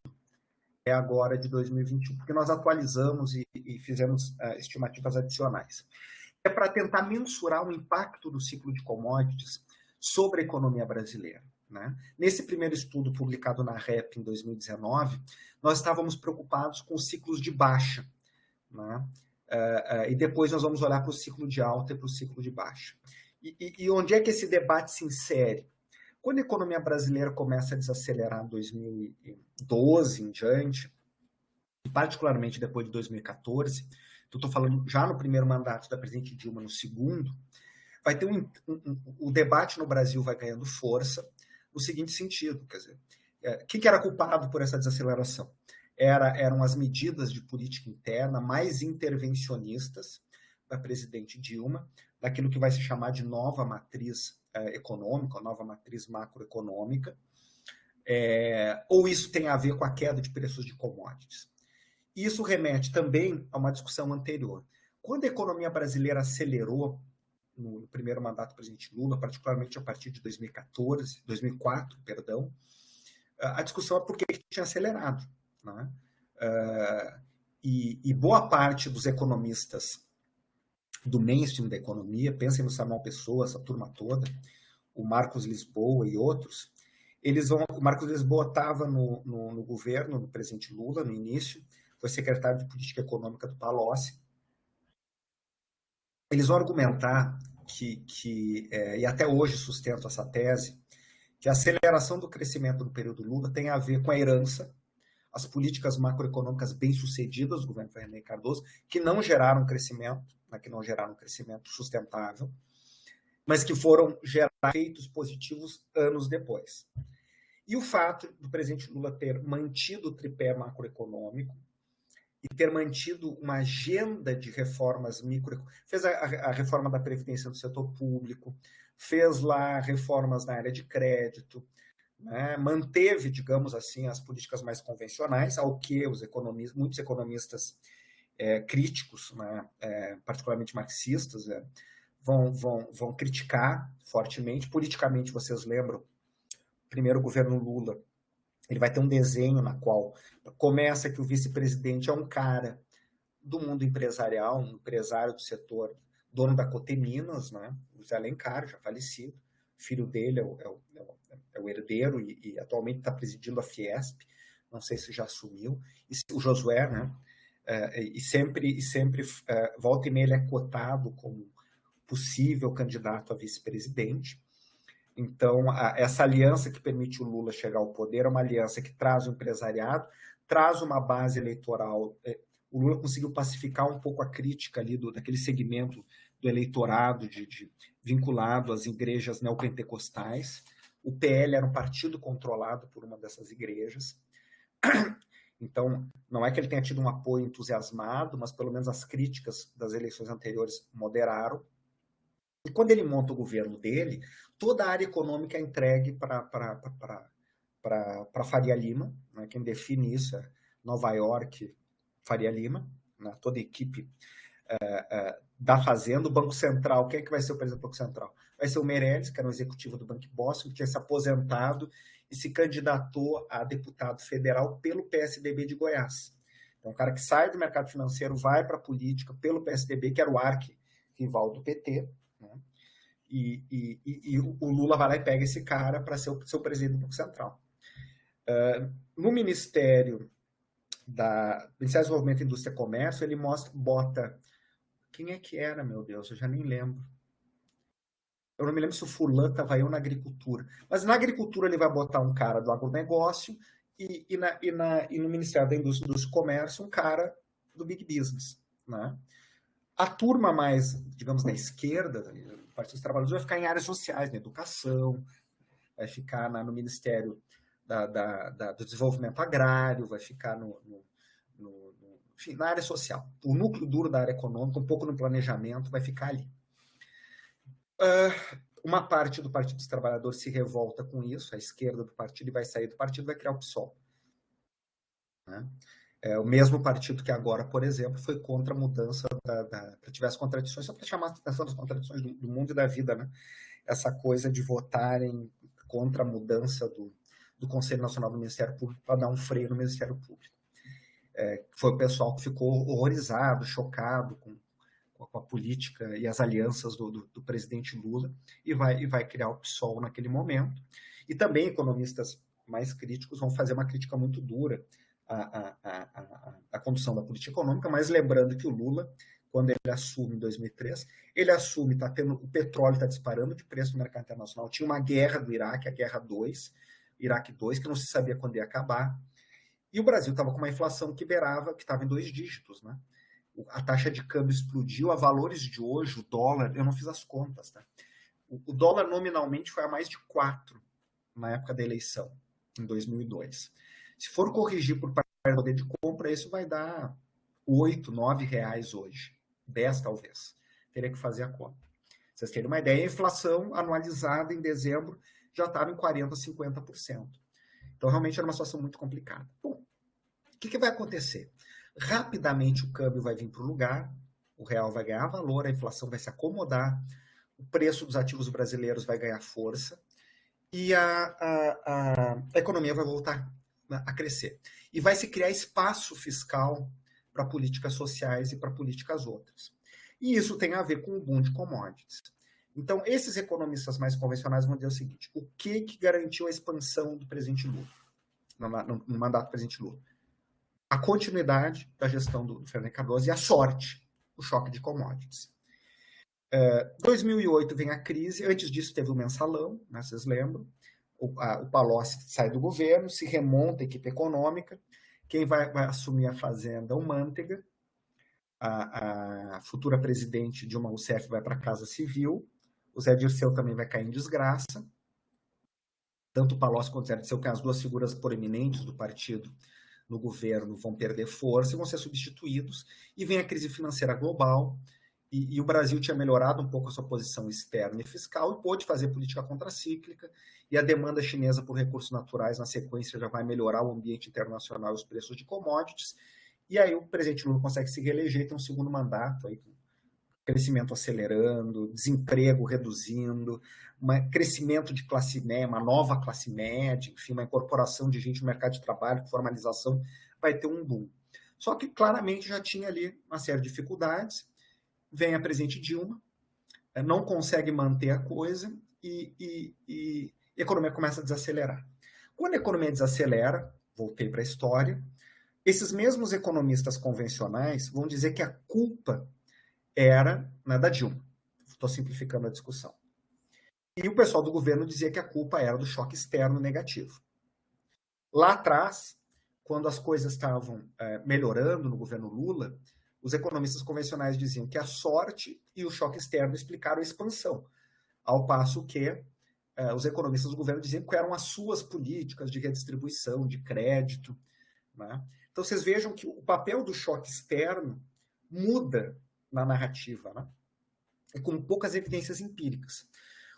é agora de 2021, porque nós atualizamos e fizemos estimativas adicionais. É para tentar mensurar o impacto do ciclo de commodities sobre a economia brasileira, né? Nesse primeiro estudo publicado na REP em 2019, nós estávamos preocupados com os ciclos de baixa, né? E depois nós vamos olhar para o ciclo de alta e para o ciclo de baixa. E onde é que esse debate se insere? Quando a economia brasileira começa a desacelerar em 2012 em diante, e particularmente depois de 2014, eu estou falando já no primeiro mandato da presidente Dilma, no segundo, vai ter o debate no Brasil vai ganhando força no seguinte sentido, quer dizer, quem que era culpado por essa desaceleração? Eram as medidas de política interna mais intervencionistas da presidente Dilma, daquilo que vai se chamar de nova matriz econômica, nova matriz macroeconômica, ou isso tem a ver com a queda de preços de commodities. Isso remete também a uma discussão anterior. Quando a economia brasileira acelerou no primeiro mandato do presidente Lula, particularmente a partir de 2004, a discussão é por que tinha acelerado. Né? E boa parte dos economistas do mainstream da economia, pensem no Samuel Pessoa, essa turma toda, o Marcos Lisboa e outros, o Marcos Lisboa estava no governo do presidente Lula, no início, foi secretário de Política Econômica do Palocci. Eles vão argumentar e até hoje sustento essa tese, que a aceleração do crescimento no período Lula tem a ver com a herança, as políticas macroeconômicas bem-sucedidas do governo Fernando Henrique Cardoso, que não geraram crescimento, sustentável, mas que foram gerar efeitos positivos anos depois. E o fato do presidente Lula ter mantido o tripé macroeconômico e ter mantido uma agenda de reformas fez a reforma da Previdência do setor público, fez lá reformas na área de crédito, né? Manteve, digamos assim, as políticas mais convencionais, ao que muitos economistas críticos, né? Particularmente marxistas, vão criticar fortemente. Politicamente, vocês lembram, o primeiro governo Lula, ele vai ter um desenho na qual começa que o vice-presidente é um cara do mundo empresarial, um empresário do setor, dono da Coteminas, né? O José Alencar, já falecido, filho dele é o herdeiro e atualmente está presidindo a Fiesp, não sei se já assumiu, e o Josué, né? E sempre volta e meia ele é cotado como possível candidato a vice-presidente. Então, essa aliança que permite o Lula chegar ao poder é uma aliança que traz o empresariado, traz uma base eleitoral. O Lula conseguiu pacificar um pouco a crítica ali daquele segmento do eleitorado vinculado às igrejas neopentecostais. O PL era um partido controlado por uma dessas igrejas. Então, não é que ele tenha tido um apoio entusiasmado, mas pelo menos as críticas das eleições anteriores moderaram. E quando ele monta o governo dele, toda a área econômica é entregue para Faria Lima, né? Quem define isso é Nova York, Faria Lima, né? Toda a equipe da Fazenda. O Banco Central, quem é que vai ser o presidente do Banco Central? Vai ser o Meirelles, que era o executivo do Banco Boston, que tinha se aposentado e se candidatou a deputado federal pelo PSDB de Goiás. Então, um cara que sai do mercado financeiro, vai para a política pelo PSDB, que era o arqui-rival do PT, né? E o Lula vai lá e pega esse cara para ser o presidente do Banco Central. No Ministério do Desenvolvimento, Indústria e Comércio, ele bota... Quem é que era, meu Deus? Eu já nem lembro. Eu não me lembro se o fulano estava eu na agricultura. Mas na agricultura ele vai botar um cara do agronegócio e no Ministério da Indústria e Comércio um cara do Big Business, né? A turma mais, digamos, da esquerda, do Partido dos Trabalhadores, vai ficar em áreas sociais, na educação, vai ficar no Ministério do Desenvolvimento Agrário, vai ficar enfim, na área social. O núcleo duro da área econômica, um pouco no planejamento, vai ficar ali. Uma parte do Partido dos Trabalhadores se revolta com isso, a esquerda do partido, e vai sair do partido, vai criar o PSOL. Né? O mesmo partido que agora, por exemplo, foi contra a mudança para tiver as contradições, só para chamar a atenção das contradições do mundo e da vida, né? Essa coisa de votarem contra a mudança do Conselho Nacional do Ministério Público para dar um freio no Ministério Público. Foi o pessoal que ficou horrorizado, chocado com a política e as alianças do presidente Lula e vai criar o PSOL naquele momento. E também economistas mais críticos vão fazer uma crítica muito dura à condução da política econômica, mas lembrando que o Lula, quando ele assume em 2003. Ele assume, o petróleo está disparando de preço no mercado internacional. Tinha uma guerra do Iraque, a Guerra 2, Iraque 2, que não se sabia quando ia acabar. E o Brasil estava com uma inflação que estava em 2 dígitos, né? A taxa de câmbio explodiu a valores de hoje, o dólar, eu não fiz as contas, tá? O dólar nominalmente foi a mais de 4 na época da eleição, em 2002. Se for corrigir por poder de compra, isso vai dar 8, 9 reais hoje. 10 talvez. Teria que fazer a conta. Vocês terem uma ideia, a inflação anualizada em dezembro já estava em 40%, 50%. Então, realmente era uma situação muito complicada. Bom, o que vai acontecer? Rapidamente o câmbio vai vir para o lugar, o real vai ganhar valor, a inflação vai se acomodar, o preço dos ativos brasileiros vai ganhar força e a economia vai voltar a crescer. E vai se criar espaço fiscal para políticas sociais e para políticas outras. E isso tem a ver com o boom de commodities. Então, esses economistas mais convencionais vão dizer o seguinte: o que garantiu a expansão do presidente Lula, no mandato do presidente Lula? A continuidade da gestão do Fernando Cardoso e a sorte, o choque de commodities. 2008 vem a crise, antes disso teve o mensalão, né, vocês lembram? O Palocci sai do governo, se remonta a equipe econômica, quem vai assumir a fazenda é o Mantega, a futura presidente Dilma Rousseff vai para a Casa Civil, o Zé Dirceu também vai cair em desgraça, tanto o Palocci quanto o Zé Dirceu, que são as 2 figuras proeminentes do partido no governo, vão perder força e vão ser substituídos, e vem a crise financeira global, e o Brasil tinha melhorado um pouco a sua posição externa e fiscal e pôde fazer política contracíclica, e a demanda chinesa por recursos naturais, na sequência, já vai melhorar o ambiente internacional e os preços de commodities, e aí o presidente Lula consegue se reeleger e tem um segundo mandato, aí, crescimento acelerando, desemprego reduzindo, crescimento de classe média, uma nova classe média, enfim, uma incorporação de gente no mercado de trabalho, formalização, vai ter um boom. Só que claramente já tinha ali uma série de dificuldades, vem a presidente Dilma, não consegue manter a coisa e a economia começa a desacelerar. Quando a economia desacelera, voltei para a história, esses mesmos economistas convencionais vão dizer que a culpa era da Dilma. Estou simplificando a discussão. E o pessoal do governo dizia que a culpa era do choque externo negativo. Lá atrás, quando as coisas estavam melhorando no governo Lula, os economistas convencionais diziam que a sorte e o choque externo explicaram a expansão, ao passo que os economistas do governo diziam que eram as suas políticas de redistribuição, de crédito, né? Então, vocês vejam que o papel do choque externo muda na narrativa, né? E com poucas evidências empíricas.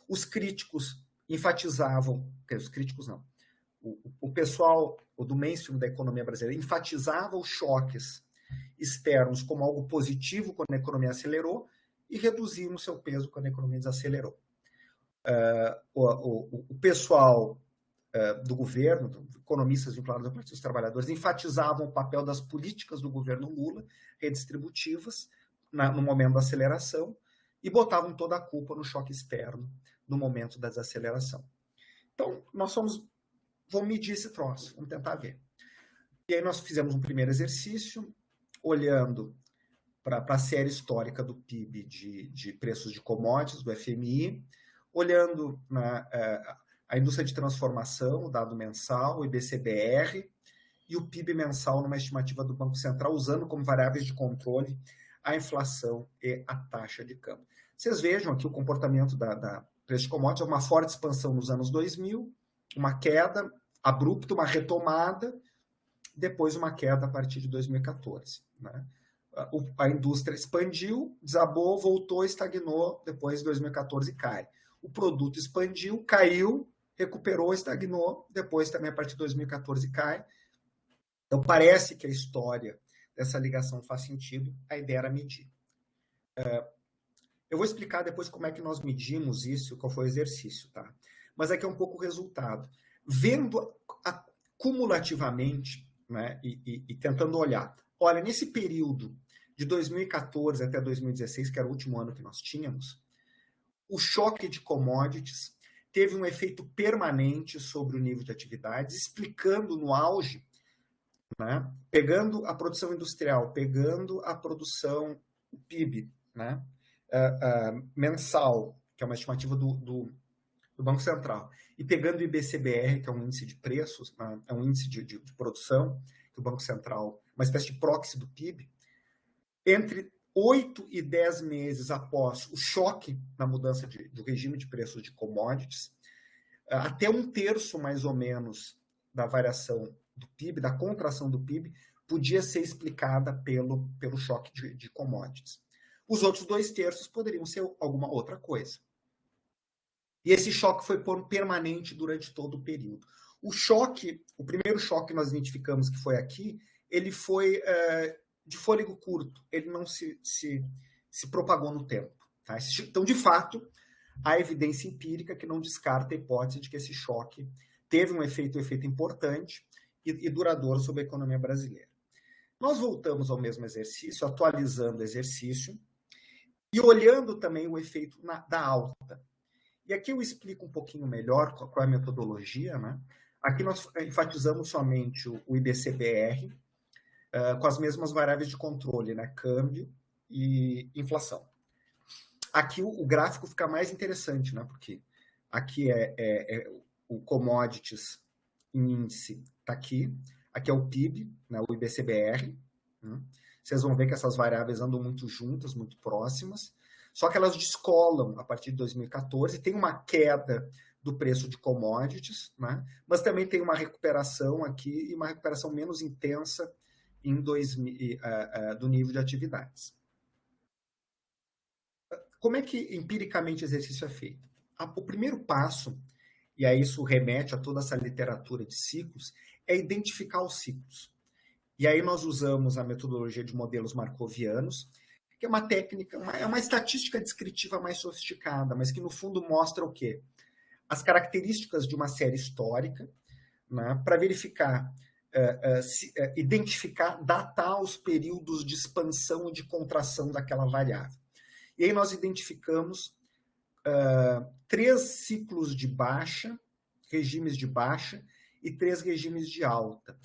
Os críticos enfatizavam, os críticos não, o pessoal do mainstream da economia brasileira enfatizava os choques externos como algo positivo quando a economia acelerou e reduziam o seu peso quando a economia desacelerou. O pessoal do governo, economistas vinculados ao Partido dos Trabalhadores, enfatizavam o papel das políticas do governo Lula, redistributivas, no momento da aceleração, e botavam toda a culpa no choque externo no momento da desaceleração. Então, vamos medir esse troço, vamos tentar ver. E aí nós fizemos um primeiro exercício, olhando para a série histórica do PIB de preços de commodities, do FMI, olhando a indústria de transformação, o dado mensal, o IBCBR, e o PIB mensal numa estimativa do Banco Central, usando como variáveis de controle a inflação e a taxa de câmbio. Vocês vejam aqui o comportamento da preço de commodities, uma forte expansão nos anos 2000, uma queda abrupta, uma retomada, depois uma queda a partir de 2014. Né? A indústria expandiu, desabou, voltou, estagnou, depois de 2014 cai. O produto expandiu, caiu, recuperou, estagnou, depois também a partir de 2014 cai. Então parece que a história dessa ligação faz sentido, a ideia era medir. Eu vou explicar depois como é que nós medimos isso, qual foi o exercício, tá? Mas aqui é um pouco o resultado. Vendo cumulativamente, né, e tentando olhar, olha, nesse período de 2014 até 2016, que era o último ano que nós tínhamos, o choque de commodities teve um efeito permanente sobre o nível de atividades, explicando no auge, né, pegando a produção industrial, pegando a produção o PIB, né, mensal, que é uma estimativa do Banco Central, e pegando o IBCBR, que é um índice de preços, né, é um índice de produção, que o Banco Central, uma espécie de proxy do PIB, entre 8 e 10 meses após o choque na mudança do regime de preços de commodities, até 1/3, mais ou menos, da variação do PIB, da contração do PIB, podia ser explicada pelo choque de commodities. Os outros 2/3 poderiam ser alguma outra coisa. E esse choque foi permanente durante todo o período. O primeiro choque que nós identificamos, que foi aqui, ele foi de fôlego curto, ele não se propagou no tempo. Tá? Então, de fato, há evidência empírica que não descarta a hipótese de que esse choque teve um efeito importante e duradouro sobre a economia brasileira. Nós voltamos ao mesmo exercício, atualizando o exercício e olhando também o efeito da alta. E aqui eu explico um pouquinho melhor qual é a metodologia, né? Aqui nós enfatizamos somente o IBCBR, com as mesmas variáveis de controle, né? Câmbio e inflação. Aqui o gráfico fica mais interessante, né? Porque aqui é o commodities em índice, está aqui. Aqui é o PIB, né? O IBCBR. Né? Vocês vão ver que essas variáveis andam muito juntas, muito próximas. Só que elas descolam a partir de 2014. Tem uma queda do preço de commodities, né? Mas também tem uma recuperação aqui e uma recuperação menos intensa do nível de atividades. Como é que empiricamente o exercício é feito? O primeiro passo, e aí isso remete a toda essa literatura de ciclos, é identificar os ciclos. E aí nós usamos a metodologia de modelos markovianos, que é uma técnica, é uma estatística descritiva mais sofisticada, mas que no fundo mostra o quê? As características de uma série histórica, né, para verificar, identificar, datar os períodos de expansão e de contração daquela variável. E aí nós identificamos 3 ciclos de baixa, regimes de baixa, e 3 regimes de alta.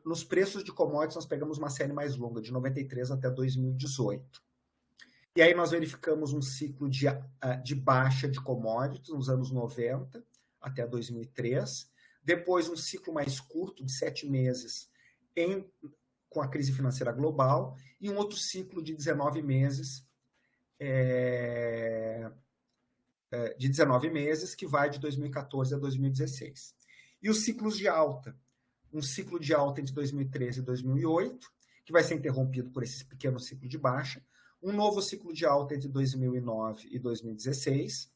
Nos preços de commodities, nós pegamos uma série mais longa, de 93 até 2018. E aí nós verificamos um ciclo de baixa de commodities nos anos 90 até 2003. Depois um ciclo mais curto, de 7 meses, com a crise financeira global. E um outro ciclo de 19 meses, que vai de 2014 a 2016. E os ciclos de alta. Um ciclo de alta entre 2013 e 2008, que vai ser interrompido por esse pequeno ciclo de baixa. Um novo ciclo de alta entre 2009 e 2016.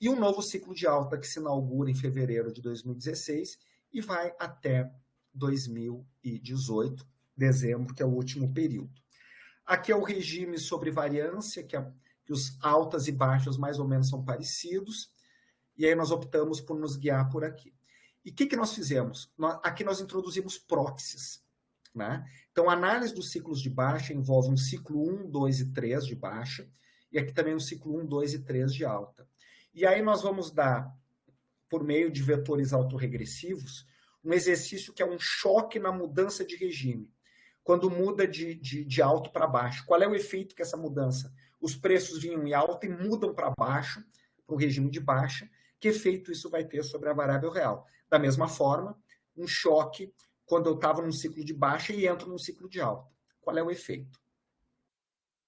E um novo ciclo de alta que se inaugura em fevereiro de 2016 e vai até 2018, dezembro, que é o último período. Aqui é o regime sobre variância, que os altas e baixas mais ou menos são parecidos, e aí nós optamos por nos guiar por aqui. E o que nós fizemos? Aqui nós introduzimos proxies. Né? Então, a análise dos ciclos de baixa envolve um ciclo 1, 2 e 3 de baixa, e aqui também um ciclo 1, 2 e 3 de alta. E aí nós vamos dar, por meio de vetores autorregressivos, um exercício que é um choque na mudança de regime. Quando muda de alto para baixo. Qual é o efeito que essa mudança? Os preços vinham em alta e mudam para baixo, para o regime de baixa. Que efeito isso vai ter sobre a variável real? Da mesma forma, um choque quando eu estava num ciclo de baixa e entro num ciclo de alta. Qual é o efeito?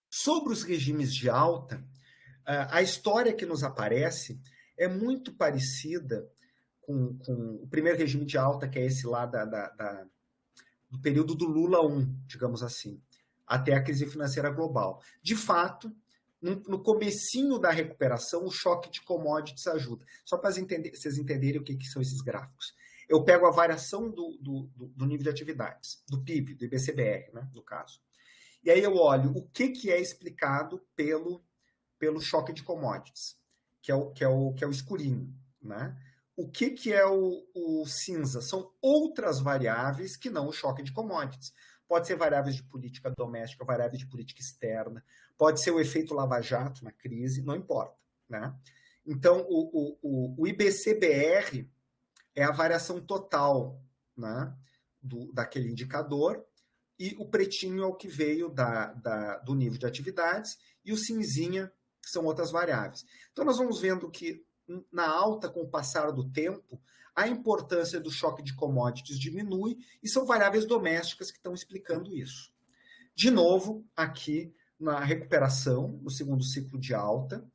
Sobre os regimes de alta, a história que nos aparece é muito parecida com o primeiro regime de alta, que é esse lá do período do Lula 1, digamos assim, até a crise financeira global. De fato, no comecinho da recuperação, o choque de commodities ajuda. Só para vocês entenderem o que são esses gráficos. Eu pego a variação do nível de atividades, do PIB, do IBCBR, né, no caso. E aí eu olho o que é explicado pelo choque de commodities, que é o escurinho. Né? O que é o cinza? São outras variáveis que não o choque de commodities. Pode ser variáveis de política doméstica, variáveis de política externa, pode ser o efeito lava-jato na crise, não importa. Né? Então, o IBCBR é a variação total, né, daquele indicador, e o pretinho é o que veio do nível de atividades, e o cinzinha são outras variáveis. Então, nós vamos vendo que, na alta, com o passar do tempo, a importância do choque de commodities diminui, e são variáveis domésticas que estão explicando isso. De novo, aqui, na recuperação, no segundo ciclo de alta,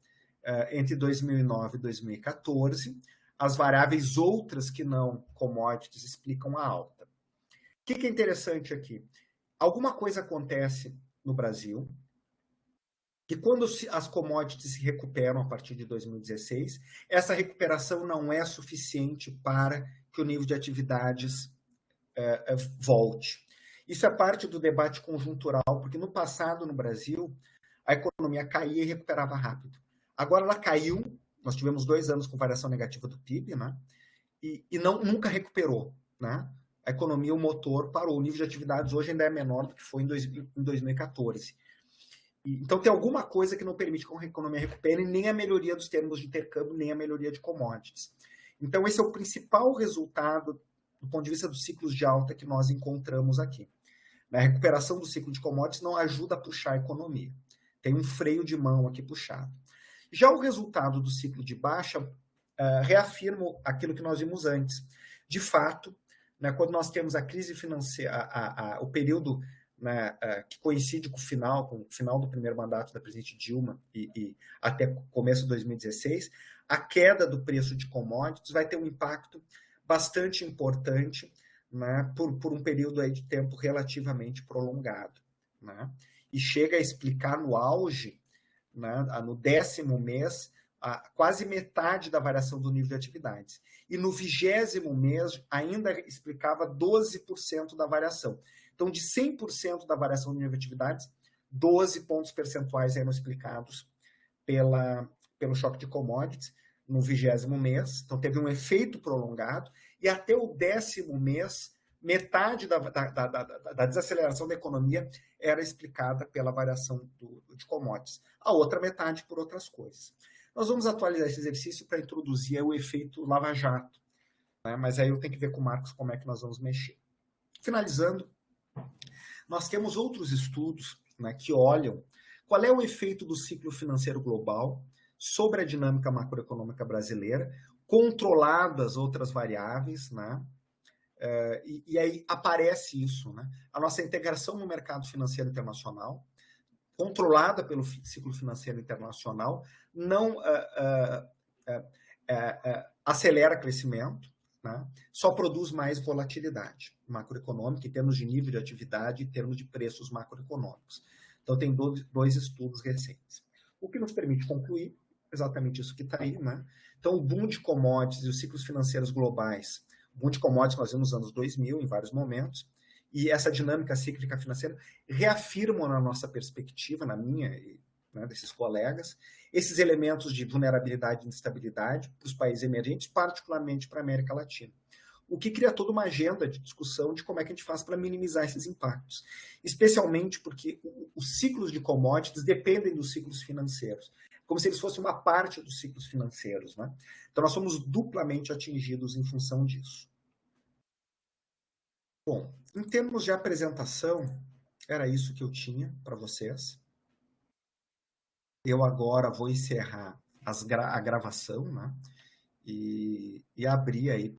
entre 2009 e 2014, as variáveis outras que não commodities explicam a alta. O que é interessante aqui? Alguma coisa acontece no Brasil, que quando as commodities se recuperam a partir de 2016, essa recuperação não é suficiente para que o nível de atividades volte. Isso é parte do debate conjuntural, porque no passado, no Brasil, a economia caía e recuperava rápido. Agora ela caiu, nós tivemos 2 anos com variação negativa do PIB, né? E nunca recuperou, né? A economia, o motor, parou. O nível de atividades hoje ainda é menor do que foi em 2014. Então tem alguma coisa que não permite que a economia recupere, nem a melhoria dos termos de intercâmbio, nem a melhoria de commodities. Então esse é o principal resultado do ponto de vista dos ciclos de alta que nós encontramos aqui. A recuperação do ciclo de commodities não ajuda a puxar a economia. Tem um freio de mão aqui puxado. Já o resultado do ciclo de baixa reafirma aquilo que nós vimos antes. De fato, né, quando nós temos a crise financeira, o período, né, que coincide com o final do primeiro mandato da presidente Dilma e até começo de 2016, a queda do preço de commodities vai ter um impacto bastante importante, né, por um período aí de tempo relativamente prolongado, né, e chega a explicar no auge, né, no 10º mês, quase metade da variação do nível de atividades. E no 20º mês ainda explicava 12% da variação. Então, de 100% da variação do nível de atividades, 12 pontos percentuais eram explicados pelo choque de commodities no 20º mês. Então, teve um efeito prolongado. E até o 10º mês, metade da desaceleração da economia era explicada pela variação de commodities. A outra metade por outras coisas. Nós vamos atualizar esse exercício para introduzir o efeito lava-jato, né? Mas aí eu tenho que ver com o Marcos como é que nós vamos mexer. Finalizando, nós temos outros estudos, né, que olham qual é o efeito do ciclo financeiro global sobre a dinâmica macroeconômica brasileira, controladas outras variáveis, né? E aí aparece isso, né? A nossa integração no mercado financeiro internacional, controlada pelo ciclo financeiro internacional, não acelera crescimento, né? Só produz mais volatilidade macroeconômica em termos de nível de atividade e em termos de preços macroeconômicos. Então, tem dois estudos recentes. O que nos permite concluir exatamente isso que está aí, né? Então, o boom de commodities e os ciclos financeiros globais, o boom de commodities nós vimos nos anos 2000, em vários momentos, e essa dinâmica cíclica financeira reafirmam na nossa perspectiva, na minha e, né, desses colegas, esses elementos de vulnerabilidade e instabilidade para os países emergentes, particularmente para a América Latina. O que cria toda uma agenda de discussão de como é que a gente faz para minimizar esses impactos. Especialmente porque os ciclos de commodities dependem dos ciclos financeiros, como se eles fossem uma parte dos ciclos financeiros, né? Então nós somos duplamente atingidos em função disso. Bom, em termos de apresentação, era isso que eu tinha para vocês. Eu agora vou encerrar a gravação, né? E abrir aí